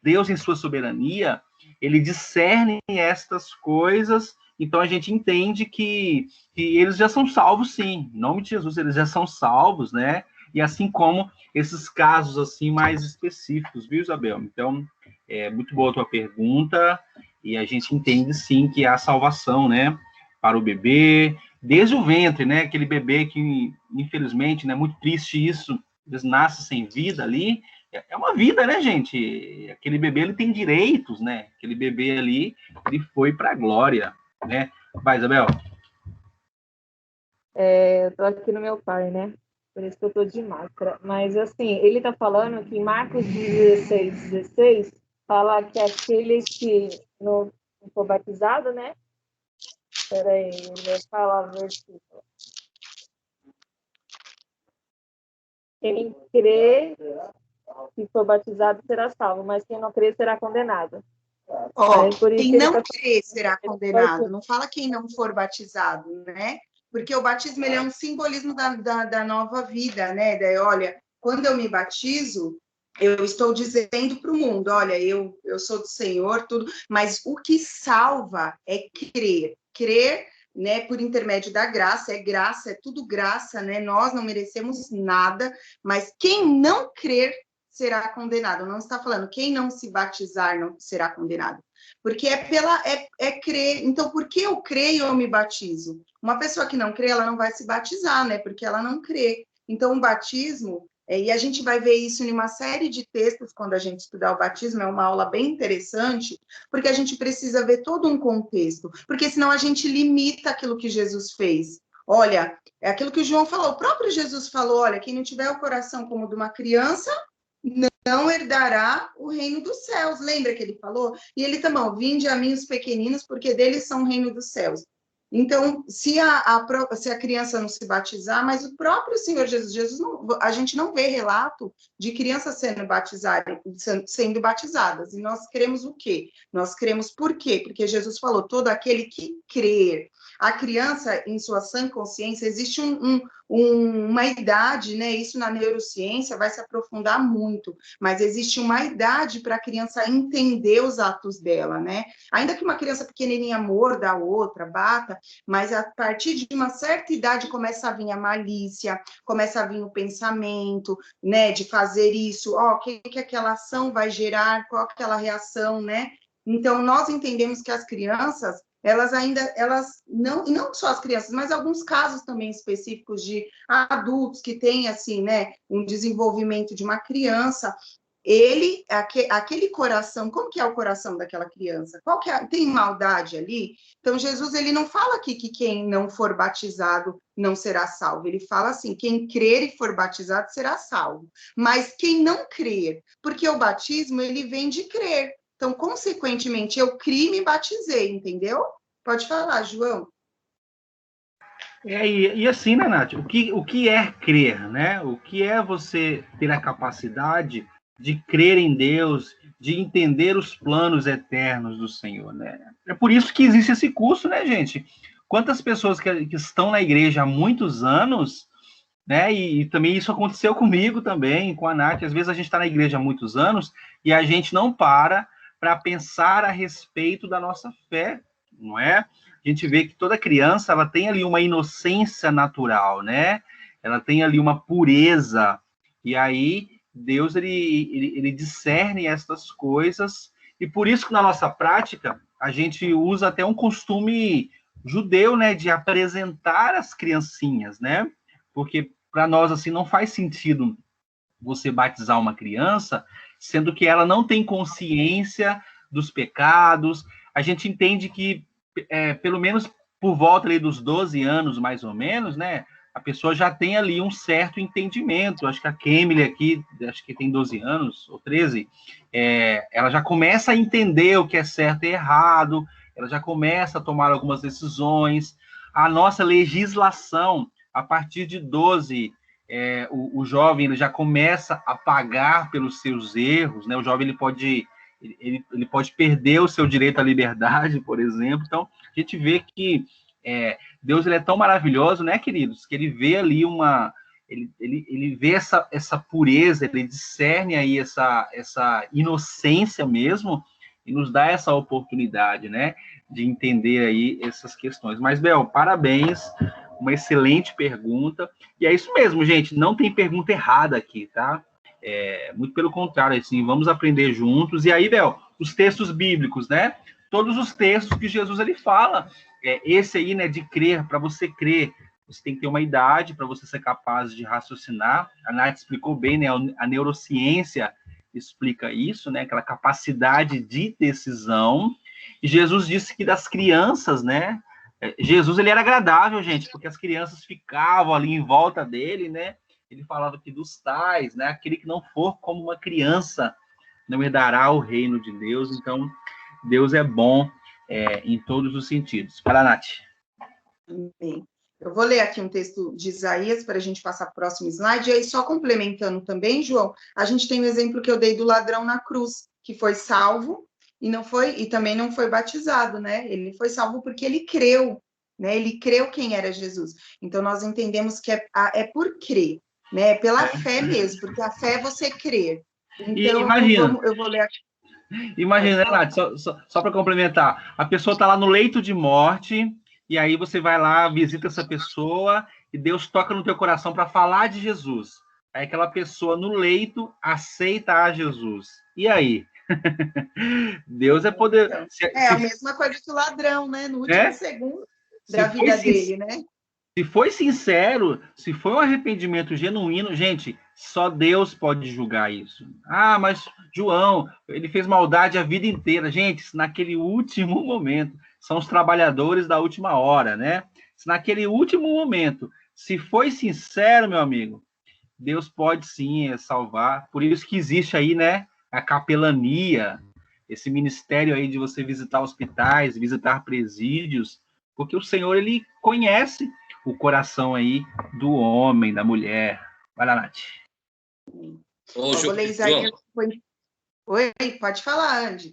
Deus, em sua soberania, ele discerne estas coisas, então a gente entende que eles já são salvos, sim. Em nome de Jesus, eles já são salvos, né? E assim como esses casos assim mais específicos, viu, Isabel? Então, é muito boa a tua pergunta, e a gente entende, sim, que há salvação, né? Para o bebê, desde o ventre, né? Aquele bebê que, infelizmente, né? Muito triste isso, eles nascem sem vida ali, é uma vida, né, gente? Aquele bebê, ele tem direitos, né? Aquele bebê ali, ele foi para a glória, né? Vai, Isabel. Eu tô aqui no meu pai, né? Por isso que eu tô de máscara. Mas, assim, ele tá falando que em Marcos 16 fala que aquele que não for batizado, né? Peraí, ele vai falar o versículo. Quem crê que for batizado será salvo, mas quem não crê será condenado. Quem não crê será condenado. Não fala quem não for batizado, né? Porque o batismo ele é um simbolismo da nova vida, né? Olha, quando eu me batizo, eu estou dizendo para o mundo, olha, eu sou do Senhor, tudo, mas o que salva é crer. Crer, né, por intermédio da graça, é tudo graça, né? Nós não merecemos nada, mas quem não crer será condenado. Não está falando quem não se batizar não será condenado. Porque é crer. Então, por que eu creio eu me batizo? Uma pessoa que não crê, ela não vai se batizar, né? Porque ela não crê. Então, o batismo, e a gente vai ver isso em uma série de textos quando a gente estudar o batismo, é uma aula bem interessante, porque a gente precisa ver todo um contexto, porque senão a gente limita aquilo que Jesus fez. Olha, é aquilo que o João falou, o próprio Jesus falou, olha, quem não tiver o coração como de uma criança, não herdará o reino dos céus. Lembra que ele falou? E ele também, vinde a mim os pequeninos, porque deles são o reino dos céus. Então, se a criança não se batizar, mas o próprio Senhor Jesus não, a gente não vê relato de crianças sendo batizadas. E nós queremos o quê? Nós queremos por quê? Porque Jesus falou, todo aquele que crer. A criança, em sua sã consciência, existe uma idade, né? Isso na neurociência vai se aprofundar muito, mas existe uma idade para a criança entender os atos dela, né? Ainda que uma criança pequenininha morda a outra, bata, mas a partir de uma certa idade começa a vir a malícia, começa a vir o pensamento, né? De fazer isso, o que aquela ação vai gerar, qual aquela reação, né? Então, nós entendemos que as crianças, elas não, e não só as crianças, mas alguns casos também específicos de adultos que têm, assim, né, um desenvolvimento de uma criança, aquele coração, como que é o coração daquela criança? Tem maldade ali? Então, Jesus, ele não fala aqui que quem não for batizado não será salvo, ele fala assim, quem crer e for batizado será salvo, mas quem não crer, porque o batismo, ele vem de crer. Então, consequentemente, eu criei e me batizei, entendeu? Pode falar, João. E assim, né, Nath? O que é crer, né? O que é você ter a capacidade de crer em Deus, de entender os planos eternos do Senhor, né? É por isso que existe esse curso, né, gente? Quantas pessoas que estão na igreja há muitos anos, né? E também isso aconteceu comigo também, com a Nath. Às vezes a gente está na igreja há muitos anos e a gente não para pensar a respeito da nossa fé, não é? A gente vê que toda criança, ela tem ali uma inocência natural, né? Ela tem ali uma pureza, e aí Deus, ele discerne estas coisas, e por isso que na nossa prática, a gente usa até um costume judeu, né, de apresentar as criancinhas, né? Porque para nós, assim, não faz sentido você batizar uma criança, sendo que ela não tem consciência dos pecados. A gente entende que, pelo menos por volta ali dos 12 anos, mais ou menos, né, a pessoa já tem ali um certo entendimento. Acho que a Kemily aqui, acho que tem 12 anos, ou 13, ela já começa a entender o que é certo e errado, ela já começa a tomar algumas decisões. A nossa legislação, a partir de 12, o jovem ele já começa a pagar pelos seus erros, né? O jovem ele pode ele pode perder o seu direito à liberdade, por exemplo. Então, a gente vê que Deus ele é tão maravilhoso, né, queridos, que ele vê ali ele vê essa pureza, ele discerne aí essa inocência mesmo, e nos dá essa oportunidade, né, de entender aí essas questões. Mas, Bel, parabéns, uma excelente pergunta, e é isso mesmo, gente, não tem pergunta errada aqui, tá? Muito pelo contrário, assim, vamos aprender juntos. E aí, Bel, os textos bíblicos, né? Todos os textos que Jesus ele fala, esse aí, né, de crer, para você crer, você tem que ter uma idade para você ser capaz de raciocinar. A Nath explicou bem, né? A neurociência explica isso, né? Aquela capacidade de decisão. E Jesus disse que das crianças, né? Jesus ele era agradável, gente, porque as crianças ficavam ali em volta dele, né? Ele falava que dos tais, né? Aquele que não for como uma criança não herdará o reino de Deus. Então, Deus é bom em todos os sentidos. Fala, Nath. Amém. Eu vou ler aqui um texto de Isaías para a gente passar para o próximo slide. E aí, só complementando também, João, a gente tem o exemplo que eu dei do ladrão na cruz, que foi salvo e também não foi batizado, né? Ele foi salvo porque ele creu, né? Ele creu quem era Jesus. Então, nós entendemos que é por crer, né? É pela fé mesmo, porque a fé é você crer. Então, imagina, eu vou ler aqui. Imagina, né, Nath, só para complementar, a pessoa está lá no leito de morte, e aí você vai lá, visita essa pessoa, e Deus toca no teu coração para falar de Jesus. Aí aquela pessoa no leito aceita a Jesus. E aí? Deus é poder. A mesma coisa que o ladrão, né? No último segundo da vida dele, né? Se foi sincero, se foi um arrependimento genuíno, gente, só Deus pode julgar isso. Ah, mas João, ele fez maldade a vida inteira. Gente, naquele último momento, são os trabalhadores da última hora, né? Se naquele último momento, se foi sincero, meu amigo, Deus pode sim salvar. Por isso que existe aí, né, a capelania, esse ministério aí de você visitar hospitais, visitar presídios, porque o Senhor, ele conhece o coração aí do homem, da mulher. Vai lá, Nath. Ô, João. Oi, pode falar, Andy.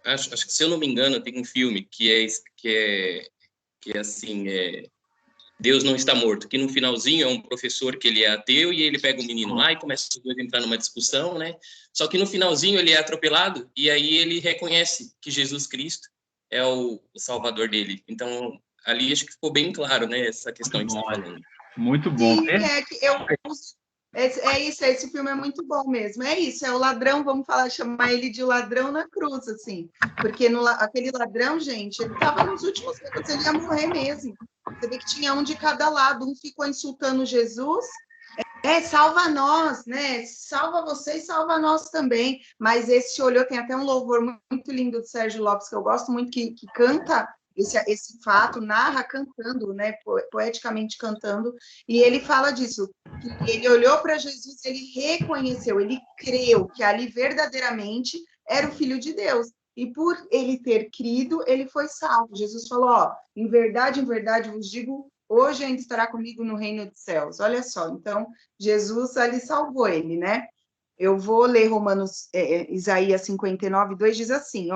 Acho que, se eu não me engano, tem um filme que é assim, Deus Não Está Morto, que no finalzinho é um professor que ele é ateu e ele pega um menino lá e começa os dois a entrar numa discussão, né? Só que no finalzinho ele é atropelado e aí ele reconhece que Jesus Cristo é o Salvador dele. Então, ali acho que ficou bem claro, né, essa questão que você está falando. Muito bom. Sim, esse filme é muito bom mesmo. É isso, é o ladrão, vamos chamar ele de ladrão na cruz, assim. Porque aquele ladrão, gente, ele estava nos últimos minutos, ele ia morrer mesmo. Você vê que tinha um de cada lado, um ficou insultando Jesus, salva nós, né? Salva você e salva nós também. Mas esse olhou, tem até um louvor muito lindo do Sérgio Lopes, que eu gosto muito, que canta esse fato, narra cantando, né, poeticamente cantando, e ele fala disso, que ele olhou para Jesus, ele reconheceu, ele creu que ali verdadeiramente era o Filho de Deus, e por ele ter crido, ele foi salvo. Jesus falou, em verdade vos digo, hoje ainda estará comigo no reino dos céus. Olha só, então, Jesus ali salvou ele, né? Eu vou ler Isaías 59, 2, diz assim,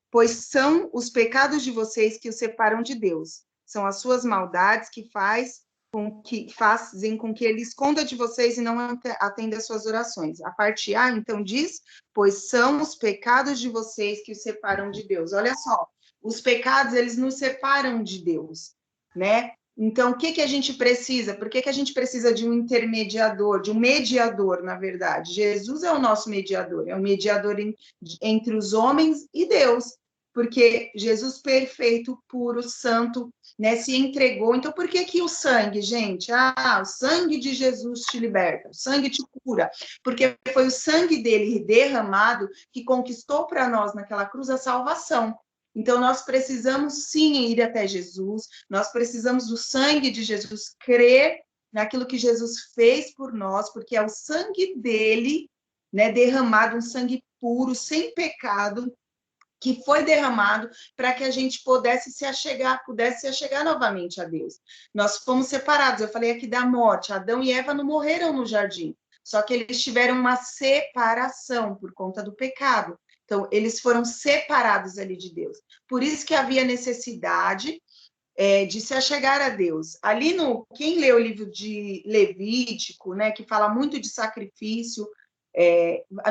pois são os pecados de vocês que os separam de Deus. São as suas maldades que fazem com que ele esconda de vocês e não atenda às suas orações. A parte A, então, diz, pois são os pecados de vocês que os separam de Deus. Olha só, os pecados, eles nos separam de Deus, né? Então, o que a gente precisa? Por que a gente precisa de um intermediador, de um mediador, na verdade? Jesus é o nosso mediador, é o mediador entre os homens e Deus, porque Jesus perfeito, puro, santo, né, se entregou. Então, por que o sangue, gente? O sangue de Jesus te liberta, o sangue te cura, porque foi o sangue dele derramado que conquistou para nós naquela cruz a salvação. Então, nós precisamos, sim, ir até Jesus, nós precisamos do sangue de Jesus, crer naquilo que Jesus fez por nós, porque é o sangue dele, né, derramado, um sangue puro, sem pecado, que foi derramado para que a gente pudesse se achegar novamente a Deus. Nós fomos separados, eu falei aqui da morte, Adão e Eva não morreram no jardim, Só que eles tiveram uma separação por conta do pecado. Então, eles foram separados ali de Deus. Por isso que havia necessidade de se achegar a Deus. Ali quem lê o livro de Levítico, né, que fala muito de sacrifício,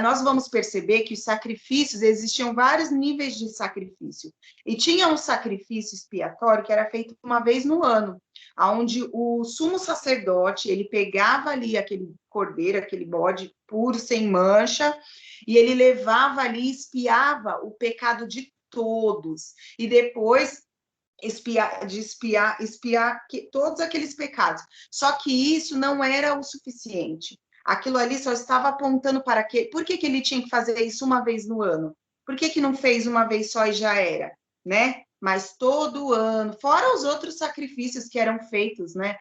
nós vamos perceber que os sacrifícios, existiam vários níveis de sacrifício. E tinha um sacrifício expiatório que era feito uma vez no ano, onde o sumo sacerdote, ele pegava ali aquele cordeiro, aquele bode puro, sem mancha, e ele levava ali, expiava o pecado de todos. E depois expiar todos aqueles pecados. Só que isso não era o suficiente. Aquilo ali só estava apontando para quê? Por que ele tinha que fazer isso uma vez no ano? Por que não fez uma vez só e já era, né? Mas todo ano, fora os outros sacrifícios que eram feitos, né?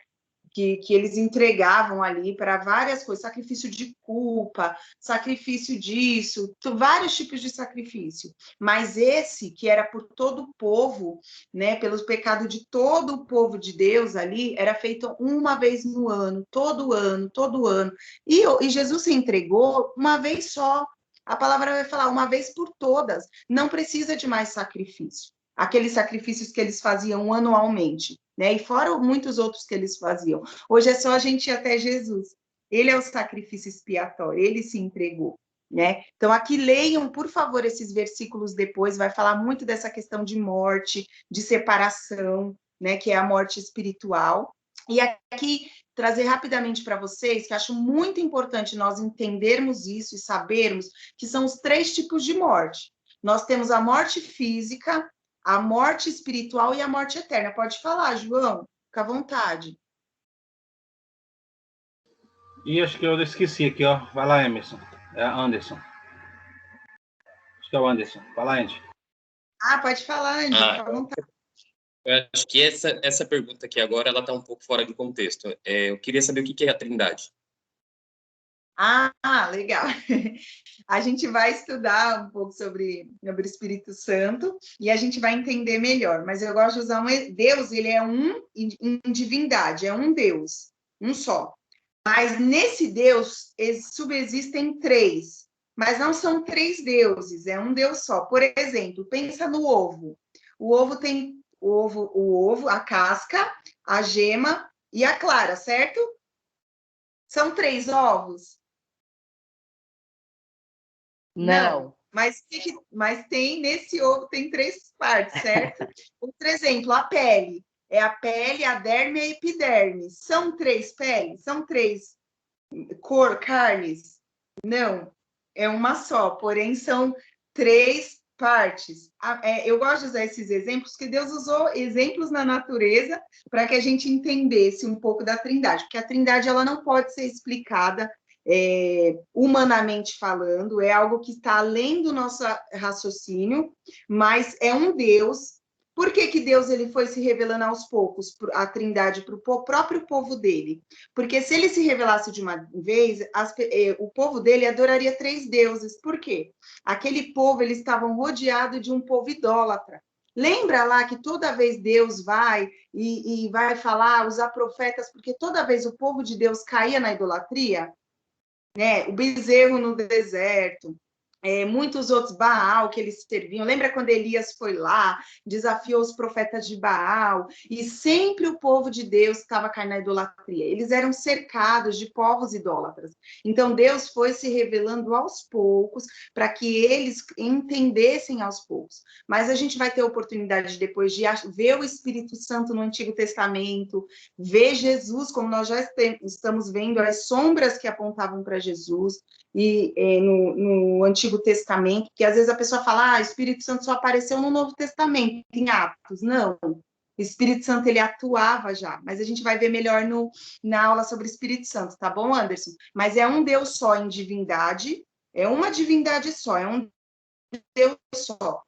Que eles entregavam ali para várias coisas, sacrifício de culpa, sacrifício disso, vários tipos de sacrifício. Mas esse, que era por todo o povo, né, pelos pecados de todo o povo de Deus ali, era feito uma vez no ano, todo ano, todo ano. E Jesus se entregou uma vez só. A palavra vai falar uma vez por todas. Não precisa de mais sacrifício. Aqueles sacrifícios que eles faziam anualmente, né? E fora muitos outros que eles faziam. Hoje é só a gente ir até Jesus. Ele é o sacrifício expiatório, ele se entregou, né? Então, aqui leiam, por favor, esses versículos depois, vai falar muito dessa questão de morte, de separação, né? Que é a morte espiritual. E aqui, trazer rapidamente para vocês, que acho muito importante nós entendermos isso e sabermos que são os 3 tipos de morte. Nós temos a morte física, a morte espiritual e a morte eterna. Pode falar, João, fica à vontade. E acho que eu esqueci aqui, ó. Vai lá, Emerson. É Anderson. Acho que é o Anderson. Vai lá, Andy. Pode falar, Andy, fica à vontade. Eu acho que essa pergunta aqui agora, ela está um pouco fora do contexto. Eu queria saber o que é a Trindade. Legal. A gente vai estudar um pouco sobre o Espírito Santo e a gente vai entender melhor. Mas eu gosto de usar Deus, ele é em divindade, é um Deus, um só. Mas nesse Deus subsistem 3, mas não são 3 deuses, é um Deus só. Por exemplo, pensa no ovo. O ovo tem o ovo, a casca, a gema e a clara, certo? São 3 ovos? Não. Mas tem, nesse ovo tem 3 partes, certo? Outro exemplo, a pele. É a pele, a derme e a epiderme. São 3 peles? São 3 carnes? Não. É uma só, porém são 3 partes. Eu gosto de usar esses exemplos, porque Deus usou exemplos na natureza para que a gente entendesse um pouco da Trindade, porque a Trindade ela não pode ser explicada humanamente falando, é algo que está além do nosso raciocínio, mas é um Deus. Por que Deus ele foi se revelando aos poucos, a Trindade, para o próprio povo dele? Porque se ele se revelasse de uma vez, o povo dele adoraria 3 deuses. Por quê? Aquele povo, eles estavam rodeados de um povo idólatra. Lembra lá que toda vez Deus vai e vai falar, usar profetas, porque toda vez o povo de Deus caía na idolatria, né? O bezerro no deserto, muitos outros, Baal, que eles serviam. Lembra quando Elias foi lá, desafiou os profetas de Baal, e sempre o povo de Deus estava caindo na idolatria. Eles eram cercados de povos idólatras. Então, Deus foi se revelando aos poucos, para que eles entendessem aos poucos. Mas a gente vai ter a oportunidade depois de ver o Espírito Santo no Antigo Testamento, ver Jesus, como nós já estamos vendo, as sombras que apontavam para Jesus, e no Antigo Testamento, que às vezes a pessoa fala, o Espírito Santo só apareceu no Novo Testamento, em Atos. Não, o Espírito Santo ele atuava já, mas a gente vai ver melhor na aula sobre o Espírito Santo, tá bom, Anderson? Mas é um Deus só em divindade, é uma divindade só, é um Deus só.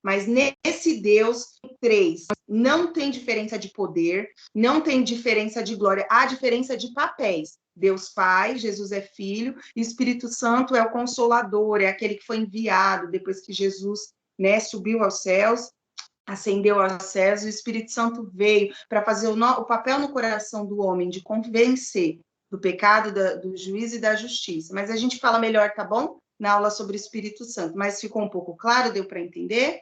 Mas nesse Deus, 3, não tem diferença de poder, não tem diferença de glória, há diferença de papéis. Deus Pai, Jesus é Filho, e Espírito Santo é o Consolador, é aquele que foi enviado depois que Jesus, né, subiu aos céus, ascendeu aos céus, o Espírito Santo veio para fazer o papel no coração do homem, de convencer, do pecado, do juízo e da justiça. Mas a gente fala melhor, tá bom? Na aula sobre o Espírito Santo. Mas ficou um pouco claro? Deu para entender?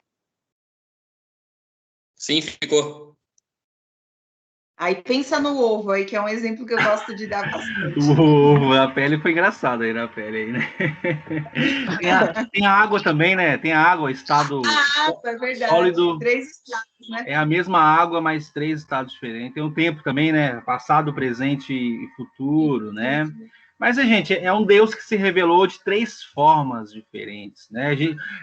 Sim, ficou. Aí pensa no ovo aí, que é um exemplo que eu gosto de dar bastante. O ovo, a pele foi engraçada aí na pele aí, né? Tem a água também, né? Tem a água, estado É verdade. sólido. 3 estados, né? É a mesma água, mas 3 estados diferentes. Tem o tempo também, né? Passado, presente e futuro, né? Mas, gente, é um Deus que se revelou de 3 formas diferentes, né?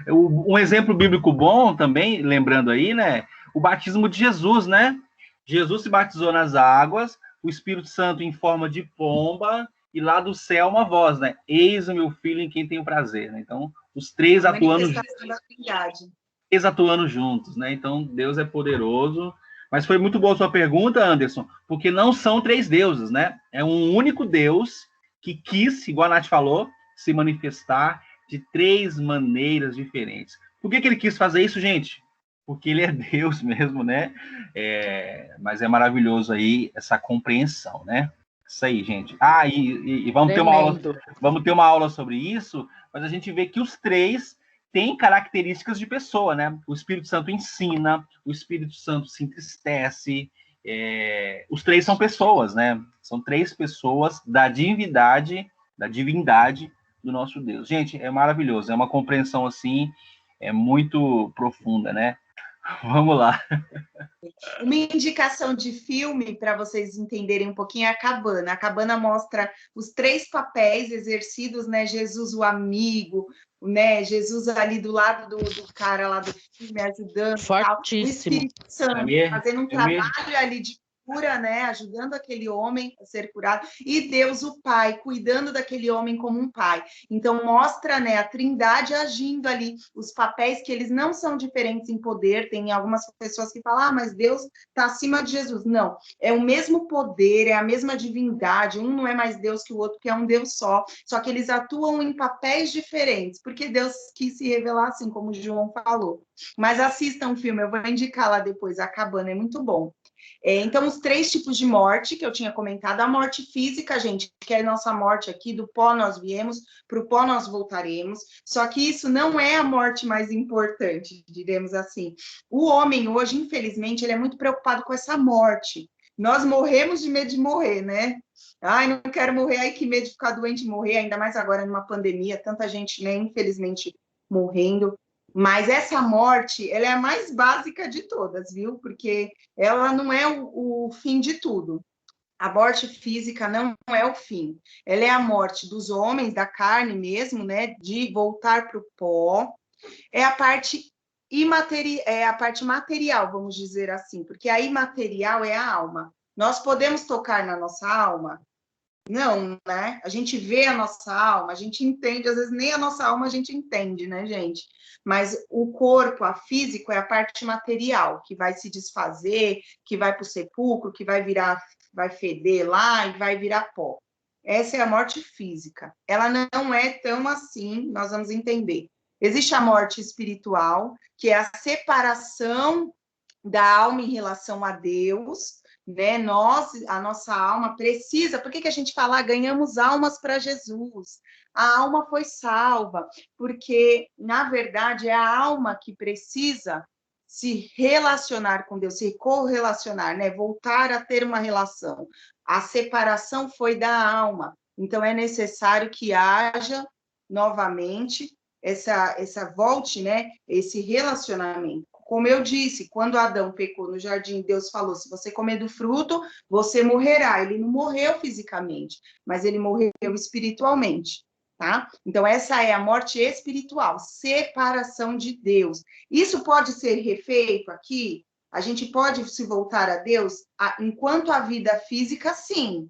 Um exemplo bíblico bom também, lembrando aí, né? O batismo de Jesus, né? Jesus se batizou nas águas, o Espírito Santo em forma de pomba, e lá do céu uma voz, né? Eis o meu filho em quem tenho prazer, né? Então, os 3 atuando juntos, né? Então, Deus é poderoso. Mas foi muito boa a sua pergunta, Anderson, porque não são 3 deuses, né? É um único Deus que quis, igual a Nath falou, se manifestar de 3 maneiras diferentes. Por que ele quis fazer isso, gente? Porque ele é Deus mesmo, né? Mas é maravilhoso aí essa compreensão, né? Isso aí, gente. E vamos ter uma aula sobre isso, mas a gente vê que os 3 têm características de pessoa, né? O Espírito Santo ensina, o Espírito Santo se entristece, os 3 são pessoas, né? São 3 pessoas da divindade do nosso Deus. Gente, é maravilhoso, é uma compreensão assim, muito profunda, né? Vamos lá. Uma indicação de filme para vocês entenderem um pouquinho é A Cabana. A Cabana mostra os 3 papéis exercidos, né? Jesus, o amigo, né? Jesus ali do lado do cara lá do filme, ajudando. Fortíssimo. O Espírito Santo fazendo um trabalho ali de cura, né? Ajudando aquele homem a ser curado. E Deus, o Pai, cuidando daquele homem como um pai. Então, mostra, né, a Trindade agindo ali, os papéis que eles não são diferentes em poder. Tem algumas pessoas que falam, mas Deus está acima de Jesus. Não, é o mesmo poder, é a mesma divindade. Um não é mais Deus que o outro, que é um Deus só que eles atuam em papéis diferentes, porque Deus quis se revelar assim, como o João falou. Mas assistam o filme, eu vou indicar lá depois, A Cabana, é muito bom. Então, os 3 tipos de morte que eu tinha comentado, a morte física, gente, que é a nossa morte aqui, do pó nós viemos, para o pó nós voltaremos, só que isso não é a morte mais importante, diremos assim. O homem hoje, infelizmente, ele é muito preocupado com essa morte. Nós morremos de medo de morrer, né? Ai, não quero morrer, ai, que medo de ficar doente e morrer, ainda mais agora numa pandemia, tanta gente, né, infelizmente, morrendo. Mas essa morte, ela é a mais básica de todas, viu? Porque ela não é o fim de tudo. A morte física não é o fim. Ela é a morte dos homens, da carne mesmo, né? De voltar para o pó. É a parte material, vamos dizer assim, porque a imaterial é a alma. Nós podemos tocar na nossa alma? Não, né? A gente vê a nossa alma, a gente entende, às vezes nem a nossa alma a gente entende, né, gente? Mas o corpo, a físico, é a parte material, que vai se desfazer, que vai para o sepulcro, que vai feder lá e vai virar pó. Essa é a morte física. Ela não é tão assim, nós vamos entender. Existe a morte espiritual, que é a separação da alma em relação a Deus, né? A nossa alma precisa. Por que a gente fala, ganhamos almas para Jesus? A alma foi salva, porque, na verdade, é a alma que precisa se relacionar com Deus, se correlacionar, né? Voltar a ter uma relação. A separação foi da alma. Então, é necessário que haja novamente essa volte, né? Esse relacionamento. Como eu disse, quando Adão pecou no jardim, Deus falou, se você comer do fruto, você morrerá. Ele não morreu fisicamente, mas ele morreu espiritualmente, tá? Então, essa é a morte espiritual, separação de Deus. Isso pode ser refeito aqui? A gente pode se voltar a Deus enquanto a vida física, sim.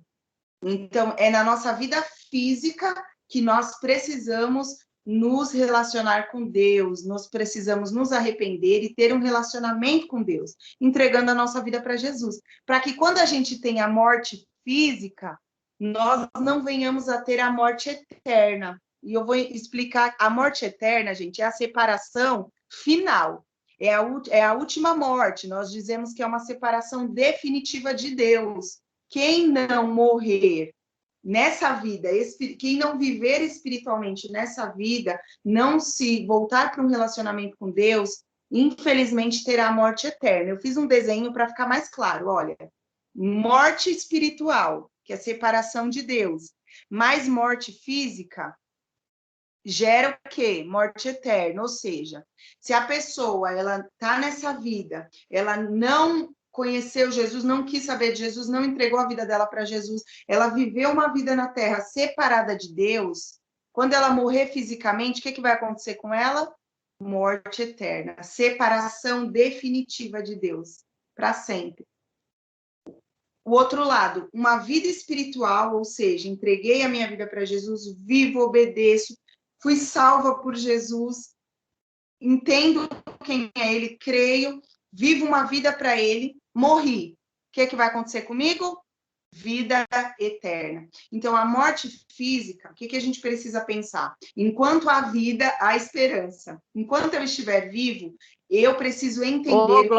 Então, é na nossa vida física que nós precisamos nos relacionar com Deus, nós precisamos nos arrepender e ter um relacionamento com Deus, entregando a nossa vida para Jesus, para que quando a gente tem a morte física, nós não venhamos a ter a morte eterna. E eu vou explicar, a morte eterna, gente, é a separação final, é a última morte, nós dizemos que é uma separação definitiva de Deus. Quem não morrer nessa vida, quem não viver espiritualmente nessa vida, não se voltar para um relacionamento com Deus, infelizmente terá a morte eterna. Eu fiz um desenho para ficar mais claro, olha, morte espiritual, que é a separação de Deus, mais morte física, gera o quê? Morte eterna, ou seja, se a pessoa, ela está nessa vida, ela não conheceu Jesus, não quis saber de Jesus, não entregou a vida dela para Jesus, ela viveu uma vida na Terra separada de Deus, quando ela morrer fisicamente, o que vai acontecer com ela? Morte eterna, separação definitiva de Deus, para sempre. O outro lado, uma vida espiritual, ou seja, entreguei a minha vida para Jesus, vivo, obedeço, fui salva por Jesus, entendo quem é Ele, creio, vivo uma vida para Ele, morri. O que vai acontecer comigo? Vida eterna. Então, a morte física, o que a gente precisa pensar? Enquanto há vida, há esperança. Enquanto eu estiver vivo, eu preciso entender,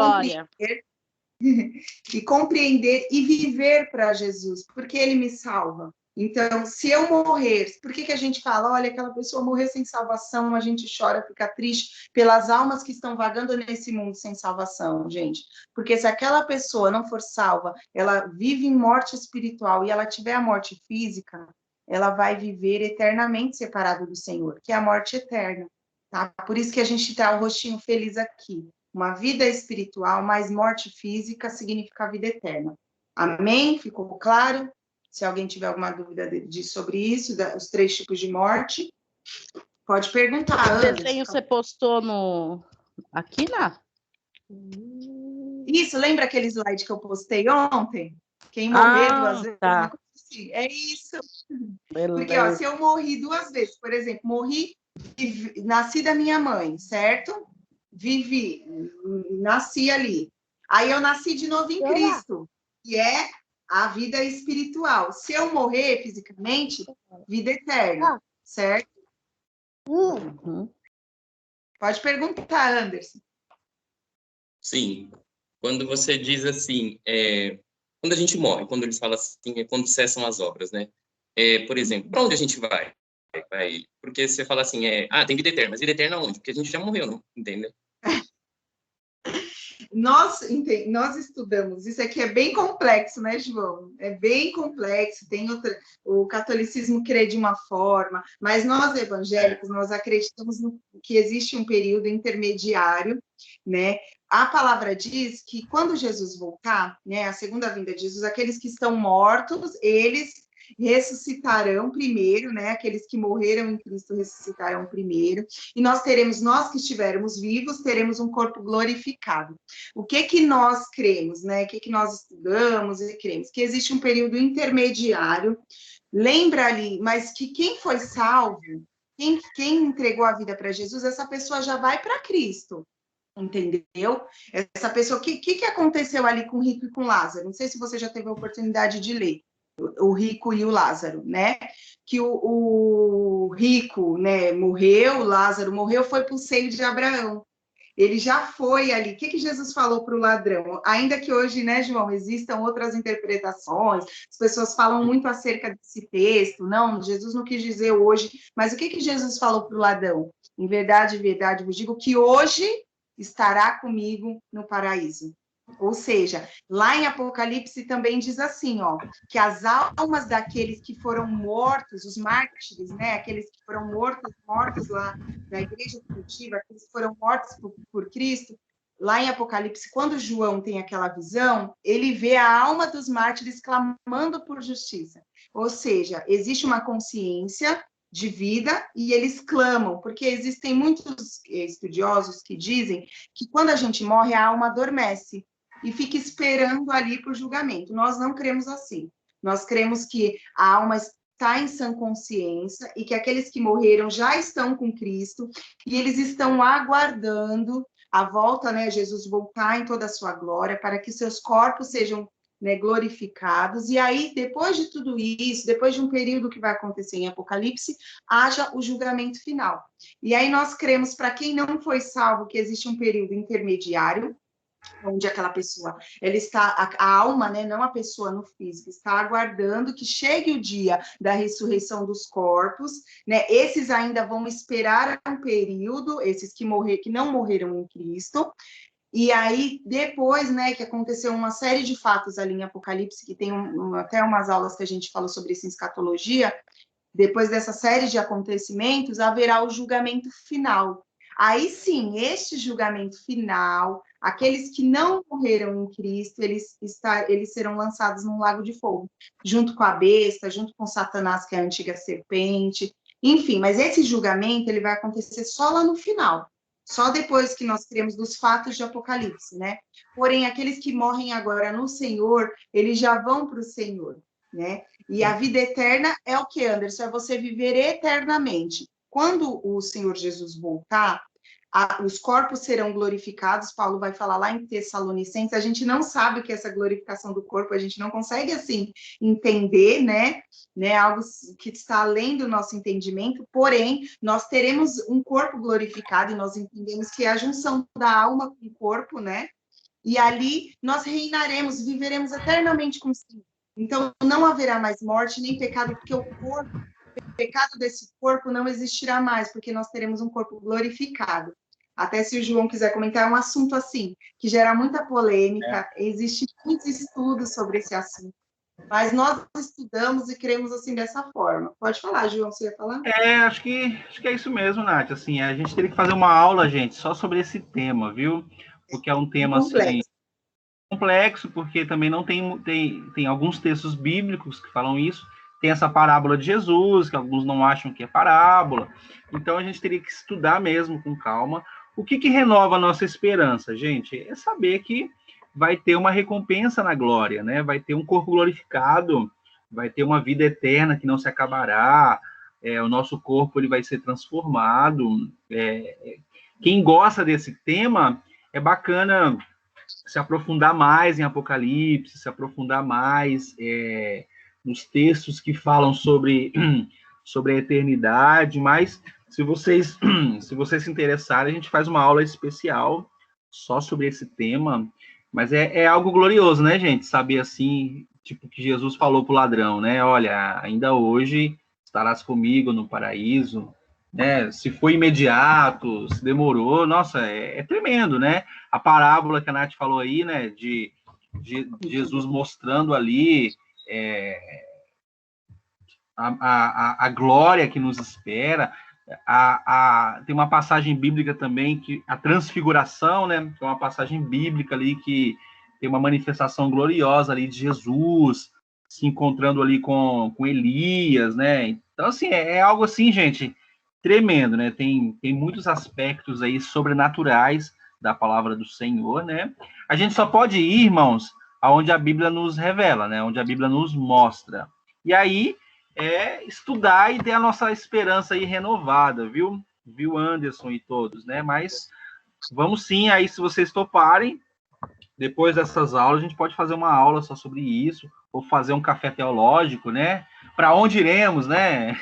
compreender e viver para Jesus, porque Ele me salva. Então, se eu morrer, por que a gente fala, olha, aquela pessoa morreu sem salvação, a gente chora, fica triste pelas almas que estão vagando nesse mundo sem salvação, gente. Porque se aquela pessoa não for salva, ela vive em morte espiritual e ela tiver a morte física, ela vai viver eternamente separada do Senhor, que é a morte eterna, tá? Por isso que a gente tá o rostinho feliz aqui. Uma vida espiritual mais morte física significa vida eterna. Amém? Ficou claro? Se alguém tiver alguma dúvida sobre isso, os 3 tipos de morte, pode perguntar. O desenho você postou aqui, Ná? Isso, lembra aquele slide que eu postei ontem? Quem morrer 2 vezes, tá. É isso. Beleza. Porque, ó, se eu morri 2 vezes, por exemplo, nasci da minha mãe, certo? Vivi, nasci ali. Aí eu nasci de novo em Cristo, que é a vida espiritual. Se eu morrer fisicamente, vida eterna, certo? Uhum. Pode perguntar, Anderson. Sim. Quando você diz assim, quando a gente morre, quando eles falam assim, é quando cessam as obras, né? Por exemplo, para onde a gente vai? Porque você fala assim, tem vida eterna. Mas vida eterna onde? Porque a gente já morreu, não? Entendeu? Nós estudamos, isso aqui é bem complexo, né, João? É bem complexo, o catolicismo crê de uma forma, mas nós evangélicos, nós acreditamos que existe um período intermediário, né? A palavra diz que quando Jesus voltar, né, a segunda vinda de Jesus, aqueles que estão mortos, eles ressuscitarão primeiro, né? Aqueles que morreram em Cristo ressuscitarão primeiro, e nós que estivermos vivos, teremos um corpo glorificado. O que nós cremos, né? O que nós estudamos e cremos? Que existe um período intermediário, lembra ali, mas que quem foi salvo, quem entregou a vida para Jesus, essa pessoa já vai para Cristo. Entendeu? Essa pessoa, o que aconteceu ali com o rico e com Lázaro? Não sei se você já teve a oportunidade de ler. O rico e o Lázaro, né? Que o rico, né, morreu, Lázaro morreu, foi para o seio de Abraão. Ele já foi ali. O que Jesus falou para o ladrão? Ainda que hoje, né, João, existam outras interpretações, as pessoas falam muito acerca desse texto. Não, Jesus não quis dizer hoje, mas o que Jesus falou para o ladrão? Em verdade, vos digo que hoje estará comigo no paraíso. Ou seja, lá em Apocalipse também diz assim, ó, que as almas daqueles que foram mortos, os mártires, né, aqueles que foram mortos lá na igreja primitiva, aqueles que foram mortos por Cristo, lá em Apocalipse, quando João tem aquela visão, ele vê a alma dos mártires clamando por justiça. Ou seja, existe uma consciência de vida e eles clamam, porque existem muitos estudiosos que dizem que quando a gente morre, a alma adormece e fica esperando ali por julgamento. Nós não cremos assim. Nós cremos que a alma está em sã consciência e que aqueles que morreram já estão com Cristo e eles estão aguardando a volta, né, Jesus voltar em toda a sua glória para que seus corpos sejam, né, glorificados. E aí, depois de tudo isso, depois de um período que vai acontecer em Apocalipse, haja o julgamento final. E aí nós cremos, para quem não foi salvo, que existe um período intermediário, onde aquela pessoa, ela está, a alma, né, não a pessoa no físico, está aguardando que chegue o dia da ressurreição dos corpos, né? Esses ainda vão esperar um período, esses que não morreram em Cristo. E aí, depois, né, que aconteceu uma série de fatos ali em Apocalipse, que tem até umas aulas que a gente falou sobre isso em escatologia, depois dessa série de acontecimentos, haverá o julgamento final. Aí sim, este julgamento final, aqueles que não morreram em Cristo, eles serão lançados num lago de fogo, junto com a besta, junto com Satanás, que é a antiga serpente, enfim, mas esse julgamento ele vai acontecer só lá no final, só depois que nós cremos dos fatos de Apocalipse, né? Porém, aqueles que morrem agora no Senhor, eles já vão para o Senhor, né? E a vida eterna é o que, Anderson? É você viver eternamente. Quando o Senhor Jesus voltar, os corpos serão glorificados. Paulo vai falar lá em Tessalonicenses. A gente não sabe o que é essa glorificação do corpo, a gente não consegue, assim, entender, né? Algo que está além do nosso entendimento. Porém, nós teremos um corpo glorificado e nós entendemos que é a junção da alma com o corpo, né? E ali nós reinaremos, viveremos eternamente com o Senhor. Então, não haverá mais morte nem pecado, porque o pecado desse corpo não existirá mais, porque nós teremos um corpo glorificado. Até se o João quiser comentar, é um assunto assim, que gera muita polêmica, existem muitos estudos sobre esse assunto, mas nós estudamos e cremos assim dessa forma. Pode falar, João, você ia falar? Acho que é isso mesmo, Nath. Assim, a gente teria que fazer uma aula, gente, só sobre esse tema, viu? Porque é um tema, assim, complexo, porque também não tem alguns textos bíblicos que falam isso. Tem essa parábola de Jesus, que alguns não acham que é parábola. Então, a gente teria que estudar mesmo com calma. O que renova a nossa esperança, gente? É saber que vai ter uma recompensa na glória, né? Vai ter um corpo glorificado, vai ter uma vida eterna que não se acabará, o nosso corpo ele vai ser transformado. Quem gosta desse tema, é bacana se aprofundar mais em Apocalipse, se aprofundar mais nos textos que falam sobre a eternidade, mas se vocês se interessarem, a gente faz uma aula especial só sobre esse tema, mas é algo glorioso, né, gente? Saber assim, tipo que Jesus falou para o ladrão, né? Olha, ainda hoje estarás comigo no paraíso, né? Se foi imediato, se demorou, nossa, é tremendo, né? A parábola que a Nath falou aí, né? De Jesus mostrando ali a glória que nos espera. Tem uma passagem bíblica também, que a transfiguração, né? Que é uma passagem bíblica ali que tem uma manifestação gloriosa ali de Jesus se encontrando ali com Elias, né? Então, assim, é algo assim, gente, tremendo, né? Tem muitos aspectos aí sobrenaturais da palavra do Senhor, né? A gente só pode ir, irmãos, aonde a Bíblia nos revela, né? Onde a Bíblia nos mostra. E aí, estudar e ter a nossa esperança aí renovada, viu? Viu, Anderson e todos, né? Mas vamos sim, aí se vocês toparem, depois dessas aulas, a gente pode fazer uma aula só sobre isso, ou fazer um café teológico, né? Para onde iremos, né?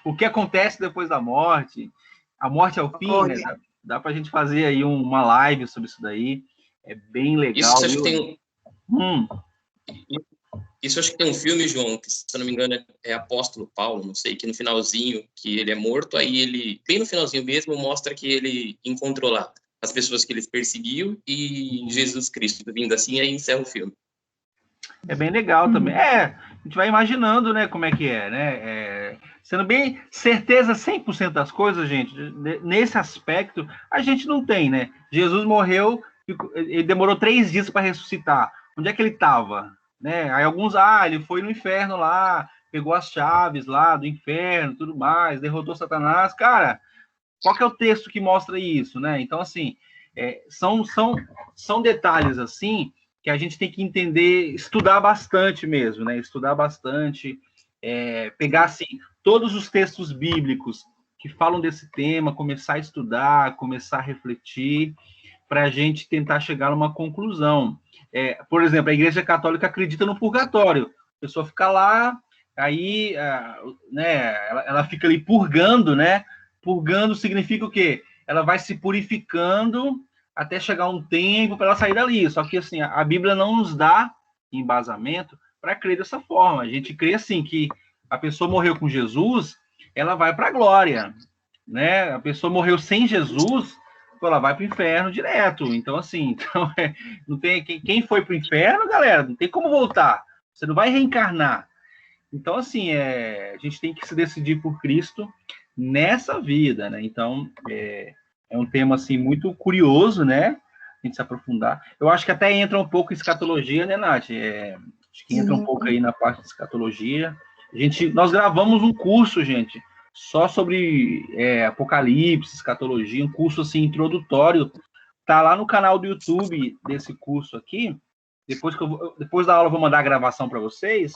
O que acontece depois da morte? A morte é o fim, né? Dá para a gente fazer aí uma live sobre isso daí. É bem legal. Isso acho que tem Isso acho que tem um filme, João, que, se eu não me engano, é Apóstolo Paulo, não sei, que no finalzinho, que ele é morto, aí ele, bem no finalzinho mesmo, mostra que ele encontrou lá as pessoas que eles perseguiam e Jesus Cristo vindo assim, aí encerra o filme. É bem legal também. A gente vai imaginando, né, como é que é, né? Sendo bem certeza 100% das coisas, gente, nesse aspecto, a gente não tem, né? Jesus morreu, ele demorou 3 dias para ressuscitar. Onde é que ele estava? Né? Aí alguns, ele foi no inferno lá, pegou as chaves lá do inferno, tudo mais, derrotou Satanás. Cara, qual que é o texto que mostra isso, né? Então, assim, são detalhes, assim, que a gente tem que entender, estudar bastante mesmo, né? Estudar bastante, pegar, assim, todos os textos bíblicos que falam desse tema, começar a estudar, começar a refletir, para a gente tentar chegar a uma conclusão. Por exemplo, a Igreja Católica acredita no purgatório. A pessoa fica lá, aí, né, ela fica ali purgando, né? Purgando significa o quê? Ela vai se purificando, até chegar um tempo para ela sair dali. Só que assim, a Bíblia não nos dá embasamento para crer dessa forma. A gente crê assim que a pessoa morreu com Jesus, ela vai para a glória, né? A pessoa morreu sem Jesus, ela vai para o inferno direto. Então assim, não tem quem foi para o inferno, galera, não tem como voltar. Você não vai reencarnar. Então assim, a gente tem que se decidir por Cristo nessa vida, né? Então é um tema assim muito curioso, né? A gente se aprofundar. Eu acho que até entra um pouco em escatologia, né, Nath? Acho que entra um pouco aí na parte de escatologia. Nós gravamos um curso, gente, só sobre Apocalipse, escatologia, um curso assim introdutório. Tá lá no canal do YouTube desse curso aqui. Depois da aula eu vou mandar a gravação para vocês.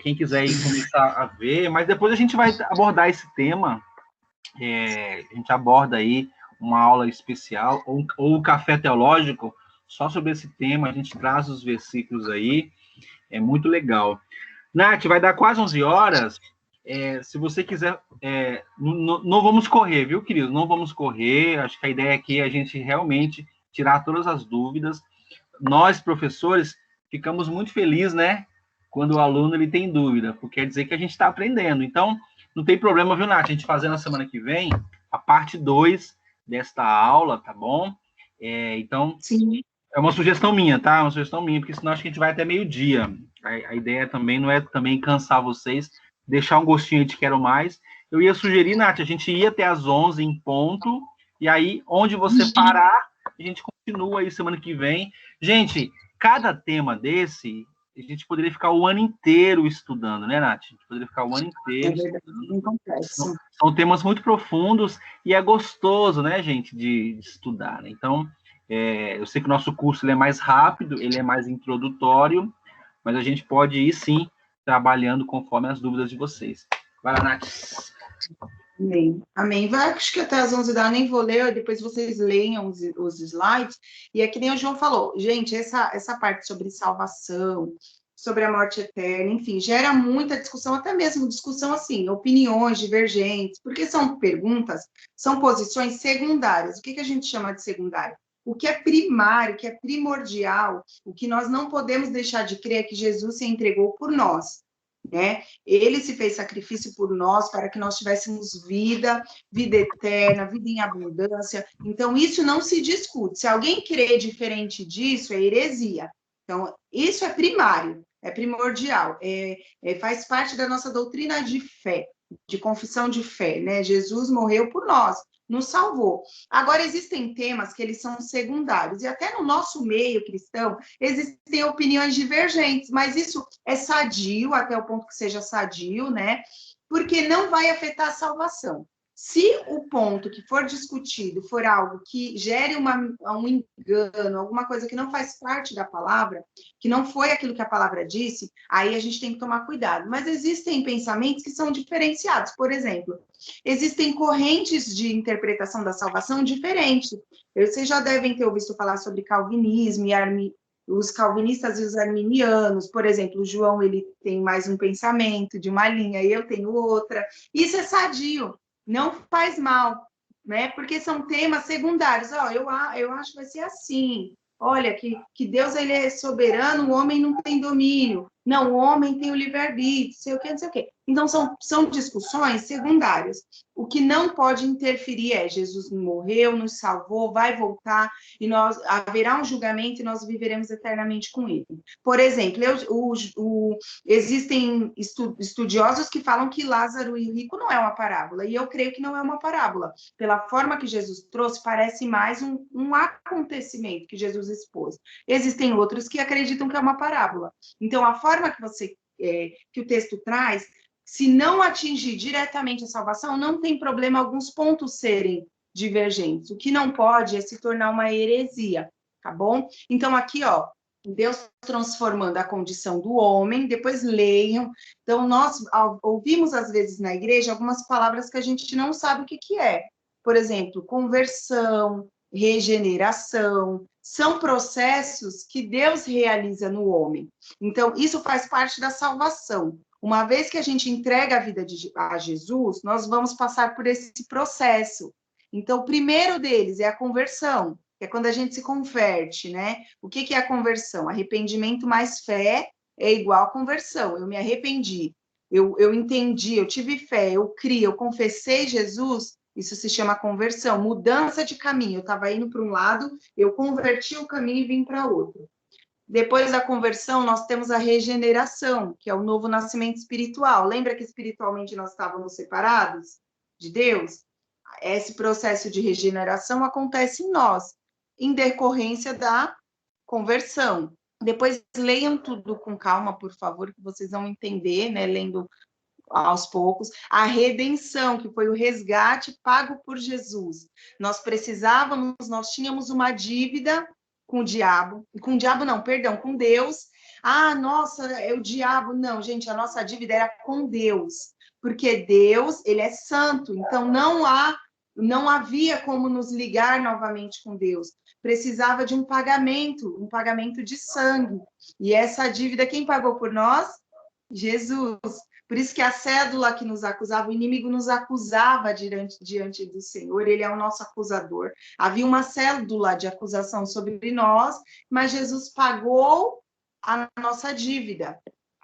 Quem quiser ir começar a ver, mas depois a gente vai abordar esse tema. A gente aborda aí uma aula especial ou um café teológico só sobre esse tema. A gente traz os versículos aí. É muito legal. Nath, vai dar quase 11 horas. Se você quiser, não vamos correr, viu, querido? Não vamos correr. Acho que a ideia aqui é a gente realmente tirar todas as dúvidas. Nós, professores, ficamos muito felizes, né? Quando o aluno ele tem dúvida, porque quer dizer que a gente está aprendendo. Então, não tem problema, viu, Nath? A gente fazer na semana que vem a parte 2 desta aula, tá bom? Então, sim, é uma sugestão minha, tá? Uma sugestão minha, porque senão acho que a gente vai até meio-dia. A ideia também não é também cansar vocês, deixar um gostinho de quero mais. Eu ia sugerir, Nath, a gente ia até às 11 em ponto, e aí, onde você parar, a gente continua aí semana que vem. Gente, cada tema desse, a gente poderia ficar o ano inteiro estudando, né, Nath? A gente poderia ficar o ano inteiro estudando. São temas muito profundos e é gostoso, né, gente, de estudar, né? Então, eu sei que o nosso curso ele é mais rápido, ele é mais introdutório, mas a gente pode ir, sim, trabalhando conforme as dúvidas de vocês. Vai lá, Nath. Amém. Acho que até às 11 da nem vou ler, depois vocês leiam os slides. E é que nem o João falou, gente, essa parte sobre salvação, sobre a morte eterna, enfim, gera muita discussão, até mesmo discussão assim, opiniões divergentes, porque são perguntas, são posições secundárias. O que a gente chama de secundário? O que é primário, o que é primordial, o que nós não podemos deixar de crer é que Jesus se entregou por nós. Né? Ele se fez sacrifício por nós para que nós tivéssemos vida eterna, vida em abundância. Então, isso não se discute. Se alguém crê diferente disso, é heresia. Então, isso é primário, é primordial, faz parte da nossa doutrina de fé, de confissão de fé, né? Jesus morreu por nós, nos salvou. Agora, existem temas que eles são secundários, e até no nosso meio cristão, existem opiniões divergentes, mas isso é sadio, até o ponto que seja sadio, né? Porque não vai afetar a salvação. Se o ponto que for discutido for algo que gere um engano, alguma coisa que não faz parte da palavra, que não foi aquilo que a palavra disse, aí a gente tem que tomar cuidado. Mas existem pensamentos que são diferenciados. Por exemplo, existem correntes de interpretação da salvação diferentes. Vocês já devem ter ouvido falar sobre calvinismo e os calvinistas e os arminianos, por exemplo, o João ele tem mais um pensamento de uma linha, eu tenho outra. Isso é sadio. Não faz mal, né? Porque são temas secundários. Eu acho que vai ser assim. Olha, que Deus ele é soberano, o homem não tem domínio. Não, o homem tem o livre-arbítrio, sei o quê, não sei o quê. Então, são discussões secundárias. O que não pode interferir é Jesus morreu, nos salvou, vai voltar, e haverá um julgamento e nós viveremos eternamente com ele. Por exemplo, existem estudiosos que falam que Lázaro e o rico não é uma parábola, e eu creio que não é uma parábola. Pela forma que Jesus trouxe, parece mais um acontecimento que Jesus expôs. Existem outros que acreditam que é uma parábola. Então, a forma que o texto traz, se não atingir diretamente a salvação, não tem problema alguns pontos serem divergentes. O que não pode é se tornar uma heresia, tá bom? Então, aqui, ó, Deus transformando a condição do homem, depois leiam. Então, nós ouvimos, às vezes, na igreja, algumas palavras que a gente não sabe o que é. Por exemplo, conversão, regeneração, são processos que Deus realiza no homem. Então, isso faz parte da salvação. Uma vez que a gente entrega a vida a Jesus, nós vamos passar por esse processo. Então, o primeiro deles é a conversão, que é quando a gente se converte, né? O que é a conversão? Arrependimento mais fé é igual a conversão. Eu me arrependi, eu entendi, eu tive fé, eu criei, eu confessei Jesus, isso se chama conversão, mudança de caminho. Eu estava indo para um lado, eu converti o caminho e vim para outro. Depois da conversão, nós temos a regeneração, que é o novo nascimento espiritual. Lembra que espiritualmente nós estávamos separados de Deus? Esse processo de regeneração acontece em nós, em decorrência da conversão. Depois leiam tudo com calma, por favor, que vocês vão entender, né? Lendo aos poucos. A redenção, que foi o resgate pago por Jesus. Nós precisávamos, nós tínhamos uma dívida com o diabo não, perdão, com Deus. Ah, nossa, é o diabo. Não, gente, a nossa dívida era com Deus, porque Deus, ele é santo, então não havia como nos ligar novamente com Deus. Precisava de um pagamento de sangue. E essa dívida, quem pagou por nós? Jesus. Por isso que a cédula que nos acusava, o inimigo nos acusava diante do Senhor, ele é o nosso acusador. Havia uma cédula de acusação sobre nós, mas Jesus pagou a nossa dívida,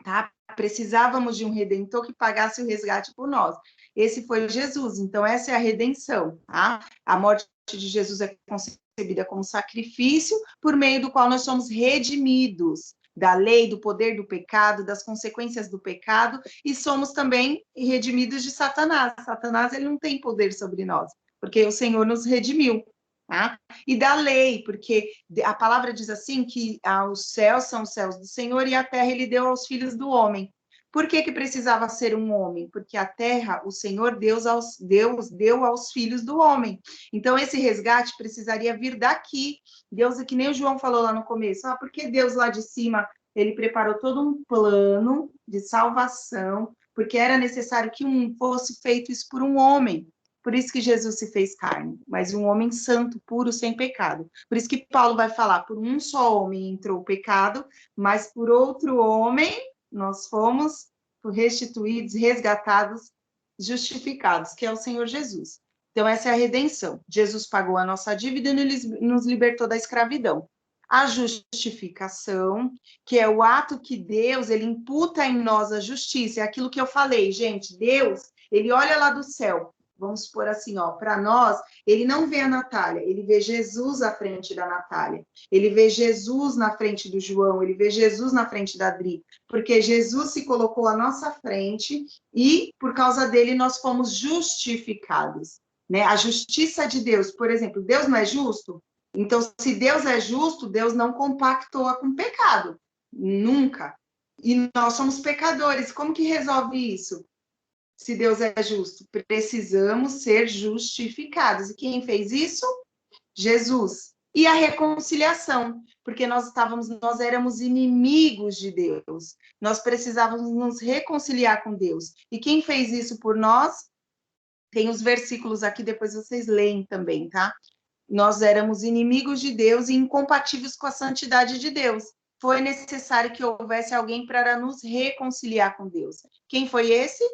tá? Precisávamos de um redentor que pagasse o resgate por nós. Esse foi Jesus, então essa é a redenção, tá? A morte de Jesus é concebida como sacrifício, por meio do qual nós somos redimidos da lei, do poder do pecado, das consequências do pecado, e somos também redimidos de Satanás. Satanás, ele não tem poder sobre nós, porque o Senhor nos redimiu, tá? E da lei, porque a palavra diz assim, que os céus são os céus do Senhor e a terra ele deu aos filhos do homem. Por que precisava ser um homem? Porque a terra, o Senhor Deus deu aos filhos do homem. Então, esse resgate precisaria vir daqui. Deus, que nem o João falou lá no começo, porque Deus lá de cima, ele preparou todo um plano de salvação, porque era necessário que fosse feito isso por um homem. Por isso que Jesus se fez carne, mas um homem santo, puro, sem pecado. Por isso que Paulo vai falar, por um só homem entrou o pecado, mas por outro homem nós fomos restituídos, resgatados, justificados, que é o Senhor Jesus. Então, essa é a redenção. Jesus pagou a nossa dívida e nos libertou da escravidão. A justificação, que é o ato que Deus, ele imputa em nós a justiça. É aquilo que eu falei, gente. Deus, ele olha lá do céu. Vamos supor assim, ó, para nós, ele não vê a Natália, ele vê Jesus à frente da Natália, ele vê Jesus na frente do João, ele vê Jesus na frente da Adri, porque Jesus se colocou à nossa frente e, por causa dele, nós fomos justificados, né? A justiça de Deus, por exemplo, Deus não é justo? Então, se Deus é justo, Deus não compactua com o pecado, nunca. E nós somos pecadores, como que resolve isso? Se Deus é justo, precisamos ser justificados. E quem fez isso? Jesus. E a reconciliação, porque nós éramos inimigos de Deus. Nós precisávamos nos reconciliar com Deus. E quem fez isso por nós? Tem os versículos aqui, depois vocês leem também, tá? Nós éramos inimigos de Deus e incompatíveis com a santidade de Deus. Foi necessário que houvesse alguém para nos reconciliar com Deus. Quem foi esse?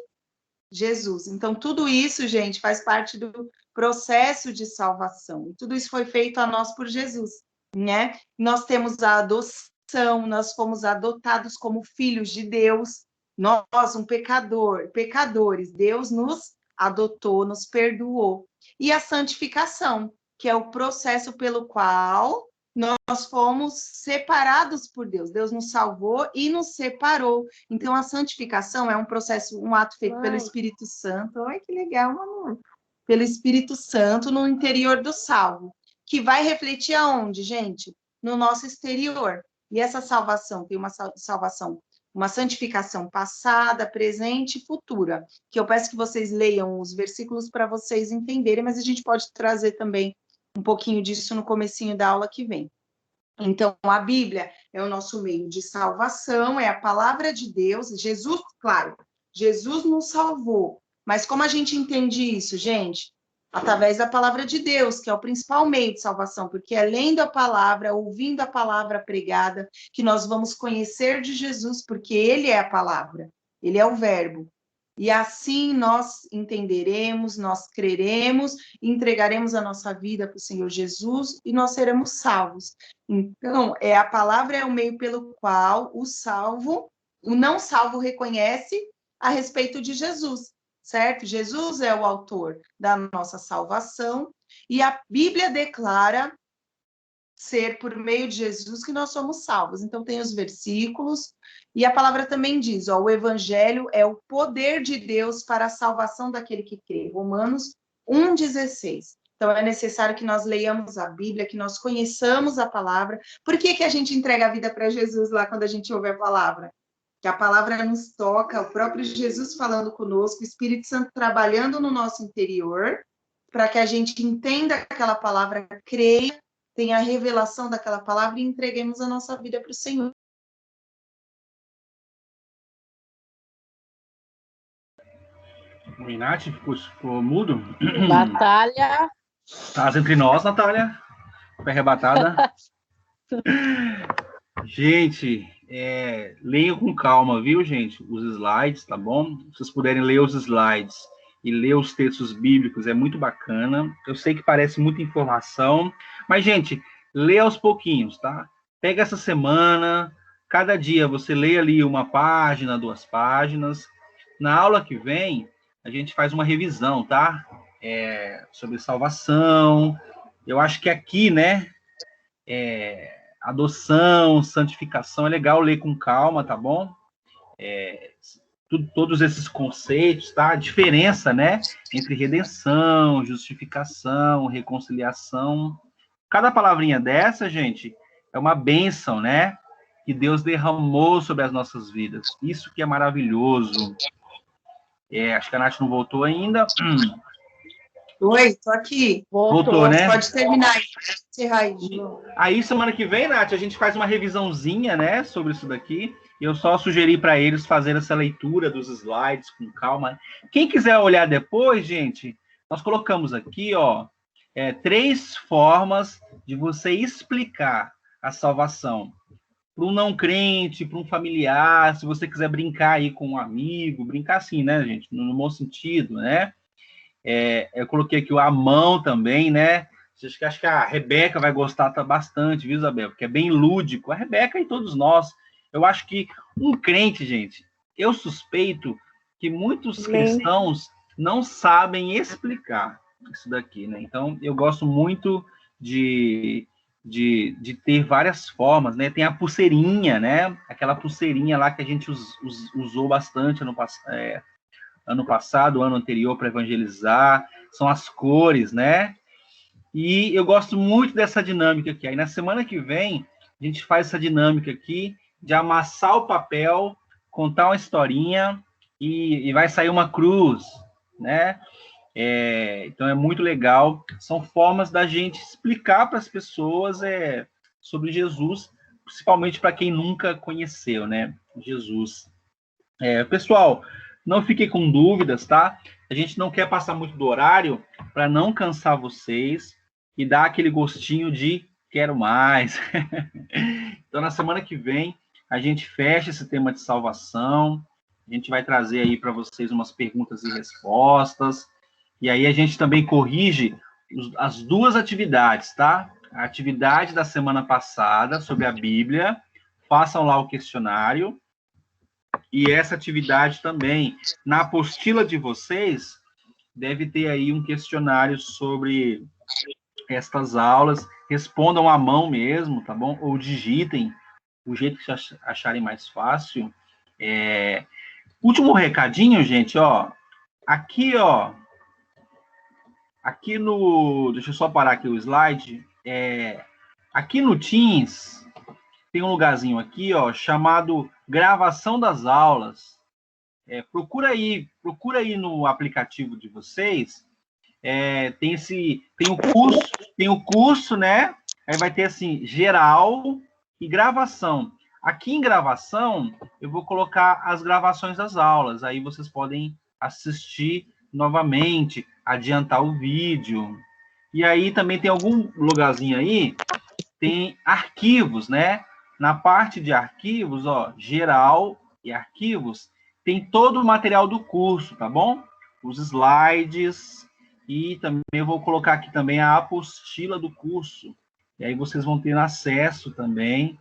Jesus. Então, tudo isso, gente, faz parte do processo de salvação. E tudo isso foi feito a nós por Jesus, né? Nós temos a adoção, nós fomos adotados como filhos de Deus. Nós, pecadores, Deus nos adotou, nos perdoou. E a santificação, que é o processo pelo qual nós fomos separados por Deus. Deus nos salvou e nos separou. Então, a santificação é um processo, um ato feito pelo Espírito Santo. Ai, que legal, amor. Pelo Espírito Santo no interior do salvo, que vai refletir aonde, gente? No nosso exterior. E essa salvação tem uma salvação, uma santificação passada, presente e futura, que eu peço que vocês leiam os versículos para vocês entenderem, mas a gente pode trazer também um pouquinho disso no comecinho da aula que vem. Então, a Bíblia é o nosso meio de salvação, é a palavra de Deus. Jesus, claro, Jesus nos salvou. Mas como a gente entende isso, gente? Através da palavra de Deus, que é o principal meio de salvação, porque é lendo a palavra, ouvindo a palavra pregada, que nós vamos conhecer de Jesus, porque ele é a palavra, ele é o verbo. E assim nós entenderemos, nós creremos, entregaremos a nossa vida para o Senhor Jesus e nós seremos salvos. Então, a palavra é o meio pelo qual o não salvo reconhece a respeito de Jesus, certo? Jesus é o autor da nossa salvação e a Bíblia declara ser por meio de Jesus que nós somos salvos. Então, tem os versículos, e a palavra também diz, o evangelho é o poder de Deus para a salvação daquele que crê. Romanos 1,16. Então, é necessário que nós leiamos a Bíblia, que nós conheçamos a palavra. Por que a gente entrega a vida para Jesus lá quando a gente ouve a palavra? Que a palavra nos toca, o próprio Jesus falando conosco, o Espírito Santo trabalhando no nosso interior, para que a gente entenda aquela palavra, creia, tenha a revelação daquela palavra e entreguemos a nossa vida para o Senhor. O Inati ficou mudo? Natália. Estás entre nós, Natália. Foi arrebatada. Gente, leiam com calma, viu, gente? Os slides, tá bom? Se vocês puderem ler os slides e ler os textos bíblicos, é muito bacana. Eu sei que parece muita informação, mas, gente, lê aos pouquinhos, tá? Pega essa semana, cada dia você lê ali uma página, 2 páginas. Na aula que vem, a gente faz uma revisão, tá? Sobre salvação. Eu acho que aqui, né, adoção, santificação, é legal ler com calma, tá bom? Todos esses conceitos, tá? A diferença, né, entre redenção, justificação, reconciliação. Cada palavrinha dessa, gente, é uma bênção, né? Que Deus derramou sobre as nossas vidas. Isso que é maravilhoso. Acho que a Nath não voltou ainda. Oi, tô aqui. Voltou, né? Pode terminar aí, encerrar aí. Aí, semana que vem, Nath, a gente faz uma revisãozinha, né, sobre isso daqui. Eu só sugeri para eles fazer essa leitura dos slides com calma. Quem quiser olhar depois, gente, nós colocamos aqui, 3 formas de você explicar a salvação para um não crente, para um familiar, se você quiser brincar aí com um amigo, brincar assim, né, gente, no bom sentido, né? Eu coloquei aqui o Amão também, né? Acho que a Rebeca vai gostar bastante, viu, Isabel? Porque é bem lúdico. A Rebeca e todos nós. Eu acho que um crente, gente, eu suspeito que muitos cristãos não sabem explicar isso daqui, né? Então, eu gosto muito de ter várias formas, né? Tem a pulseirinha, né? Aquela pulseirinha lá que a gente usou bastante ano passado, ano anterior, para evangelizar. São as cores, né? E eu gosto muito dessa dinâmica aqui. Aí, na semana que vem, a gente faz essa dinâmica aqui de amassar o papel, contar uma historinha e vai sair uma cruz, né? Então, é muito legal. São formas da gente explicar para as pessoas sobre Jesus, principalmente para quem nunca conheceu, né? Jesus. Pessoal, não fiquem com dúvidas, tá? A gente não quer passar muito do horário para não cansar vocês e dar aquele gostinho de quero mais. Então, na semana que vem, a gente fecha esse tema de salvação. A gente vai trazer aí para vocês umas perguntas e respostas. E aí a gente também corrige as 2 atividades, tá? A atividade da semana passada sobre a Bíblia. Façam lá o questionário. E essa atividade também, na apostila de vocês, deve ter aí um questionário sobre estas aulas. Respondam à mão mesmo, tá bom? Ou digitem, o jeito que acharem mais fácil. Último recadinho, gente, aqui, aqui no... Deixa eu só parar aqui o slide. Aqui no Teams, tem um lugarzinho aqui, chamado gravação das aulas. Procura aí no aplicativo de vocês. Tem o curso, né? Aí vai ter assim, geral e gravação. Aqui em gravação, eu vou colocar as gravações das aulas. Aí vocês podem assistir novamente, adiantar o vídeo. E aí também tem algum lugarzinho aí, tem arquivos, né? Na parte de arquivos, geral e arquivos, tem todo o material do curso, tá bom? Os slides, e também eu vou colocar aqui também a apostila do curso. E aí vocês vão ter acesso também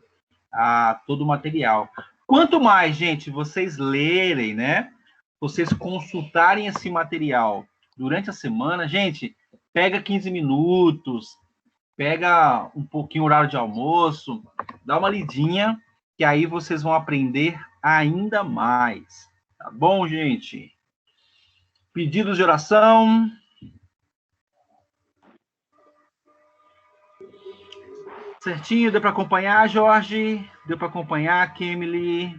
a todo o material. Quanto mais, gente, vocês lerem, né? Vocês consultarem esse material durante a semana, gente, pega 15 minutos, pega um pouquinho o horário de almoço, dá uma lidinha, que aí vocês vão aprender ainda mais. Tá bom, gente? Pedidos de oração. Certinho, deu para acompanhar, Jorge? Deu para acompanhar, Kimberly?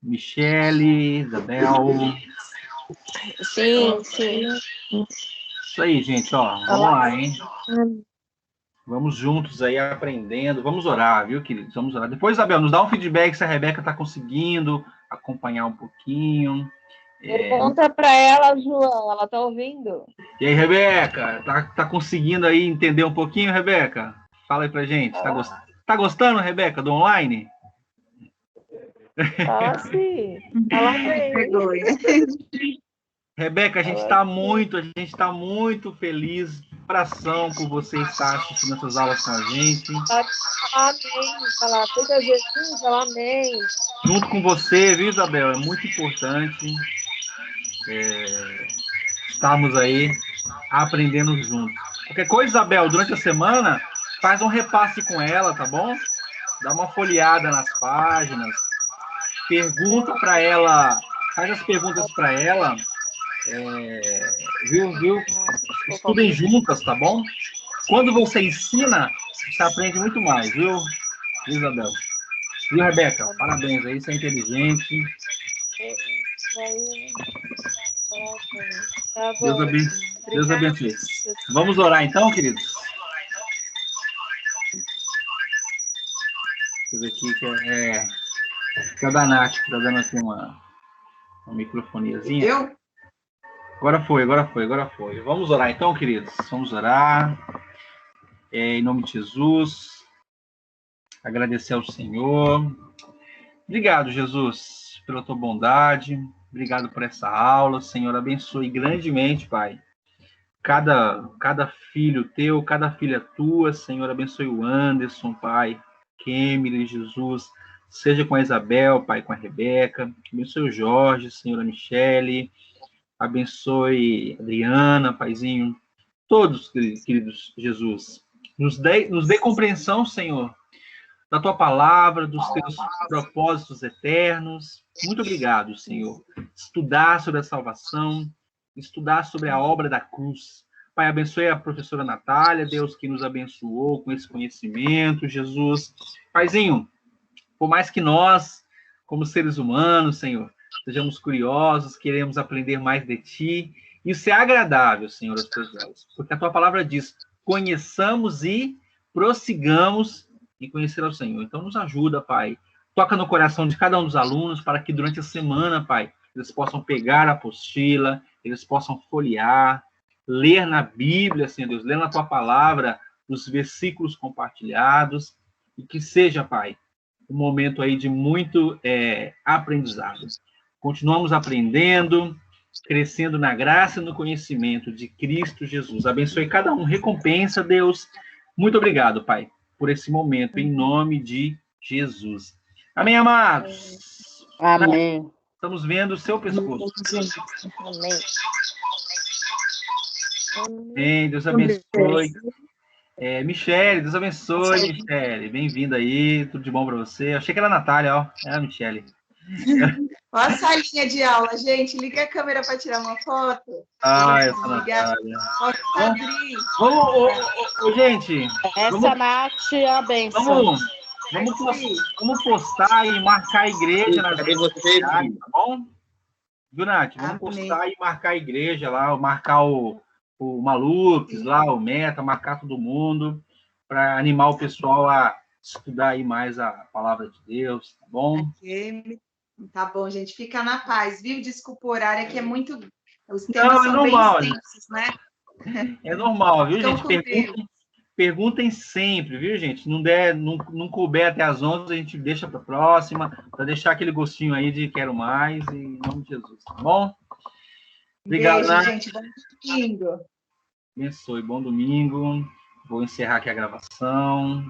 Michele, Isabel? Sim, sim. Isso aí, gente, ó. Vamos lá, hein? Vamos juntos aí aprendendo. Vamos orar, viu, queridos? Vamos orar. Depois, Isabel, nos dá um feedback se a Rebeca está conseguindo acompanhar um pouquinho. Pergunta para ela, João. Ela está ouvindo? E aí, Rebeca? Tá conseguindo aí entender um pouquinho, Rebeca? Fala aí pra gente. Tá gostando, Rebeca, do online? Fala sim. Fala bem. Rebeca, a gente está muito feliz de coração por você estar assistindo essas aulas com a gente. Amém. Falar tudo a Jesus, fala amém. Junto com você, viu, Isabel? É muito importante estarmos aí aprendendo juntos. Qualquer coisa, Isabel, durante a semana, faz um repasse com ela, tá bom? Dá uma folheada nas páginas, pergunta para ela, faz as perguntas para ela. Viu? Estudem juntas, tá bom? Quando você ensina, você aprende muito mais, viu, Isabel? Viu, Rebeca? Parabéns aí, você é inteligente. Tá bom. Deus abençoe. Vamos orar então, queridos? Deixa eu ver aqui que é da Nath, que tá dando assim uma microfoniazinha. Eu? Agora foi. Vamos orar então, queridos? Vamos orar. Em nome de Jesus. Agradecer ao Senhor. Obrigado, Jesus, pela tua bondade. Obrigado por essa aula. Senhor, abençoe grandemente, Pai. Cada filho teu, cada filha tua, Senhor, abençoe o Anderson, Pai. Kemily, Jesus. Seja com a Isabel, Pai, com a Rebeca. Abençoe o Jorge, Senhor, a Michele. Abençoe a Adriana, Paizinho. Todos, queridos Jesus. Nos dê compreensão, Senhor, da tua palavra, dos teus propósitos eternos. Muito obrigado, Senhor. Estudar sobre a salvação, estudar sobre a obra da cruz. Pai, abençoe a professora Natália, Deus que nos abençoou com esse conhecimento, Jesus. Paizinho, por mais que nós, como seres humanos, Senhor, sejamos curiosos, queremos aprender mais de Ti, isso é agradável, Senhor, aos Teus olhos, porque a Tua palavra diz, conheçamos e prossigamos em conhecer ao Senhor. Então, nos ajuda, Pai. Toca no coração de cada um dos alunos para que durante a semana, Pai, eles possam pegar a apostila, eles possam folhear, ler na Bíblia, Senhor Deus, ler na Tua palavra, os versículos compartilhados, e que seja, Pai, um momento aí de muito aprendizado. Continuamos aprendendo, crescendo na graça e no conhecimento de Cristo Jesus. Abençoe cada um, recompensa, Deus. Muito obrigado, Pai, por esse momento, em nome de Jesus. Amém, amados? Amém. Estamos vendo o seu pescoço. Amém. Amém. Deus abençoe. Michele, Deus abençoe, Michele. Bem-vinda aí, tudo de bom para você. Achei que era a Natália, ó. É a Michele. Olha a salinha de aula, gente. Liga a câmera para tirar uma foto. Essa Natália. Vamos, gente. Essa Nath é a benção. Vamos postar e marcar a igreja nas redes sociais, tá bom? Viu, Nath? Vamos postar e marcar a igreja lá, marcar o Malux lá, o Meta, marcar todo mundo, para animar o pessoal a estudar aí mais a palavra de Deus, tá bom? Tá bom, gente. Fica na paz, viu? Desculpa o horário, que é muito... Os Não, temas são normal, bem extensos, né? É normal, viu, Então, gente? perguntem sempre, viu, gente? Não couber até às 11, a gente deixa para a próxima, para deixar aquele gostinho aí de quero mais, e em nome de Jesus, tá bom? Obrigado, beijo, Nath. gente. Bom domingo. Abençoe, bom domingo. Vou encerrar aqui a gravação.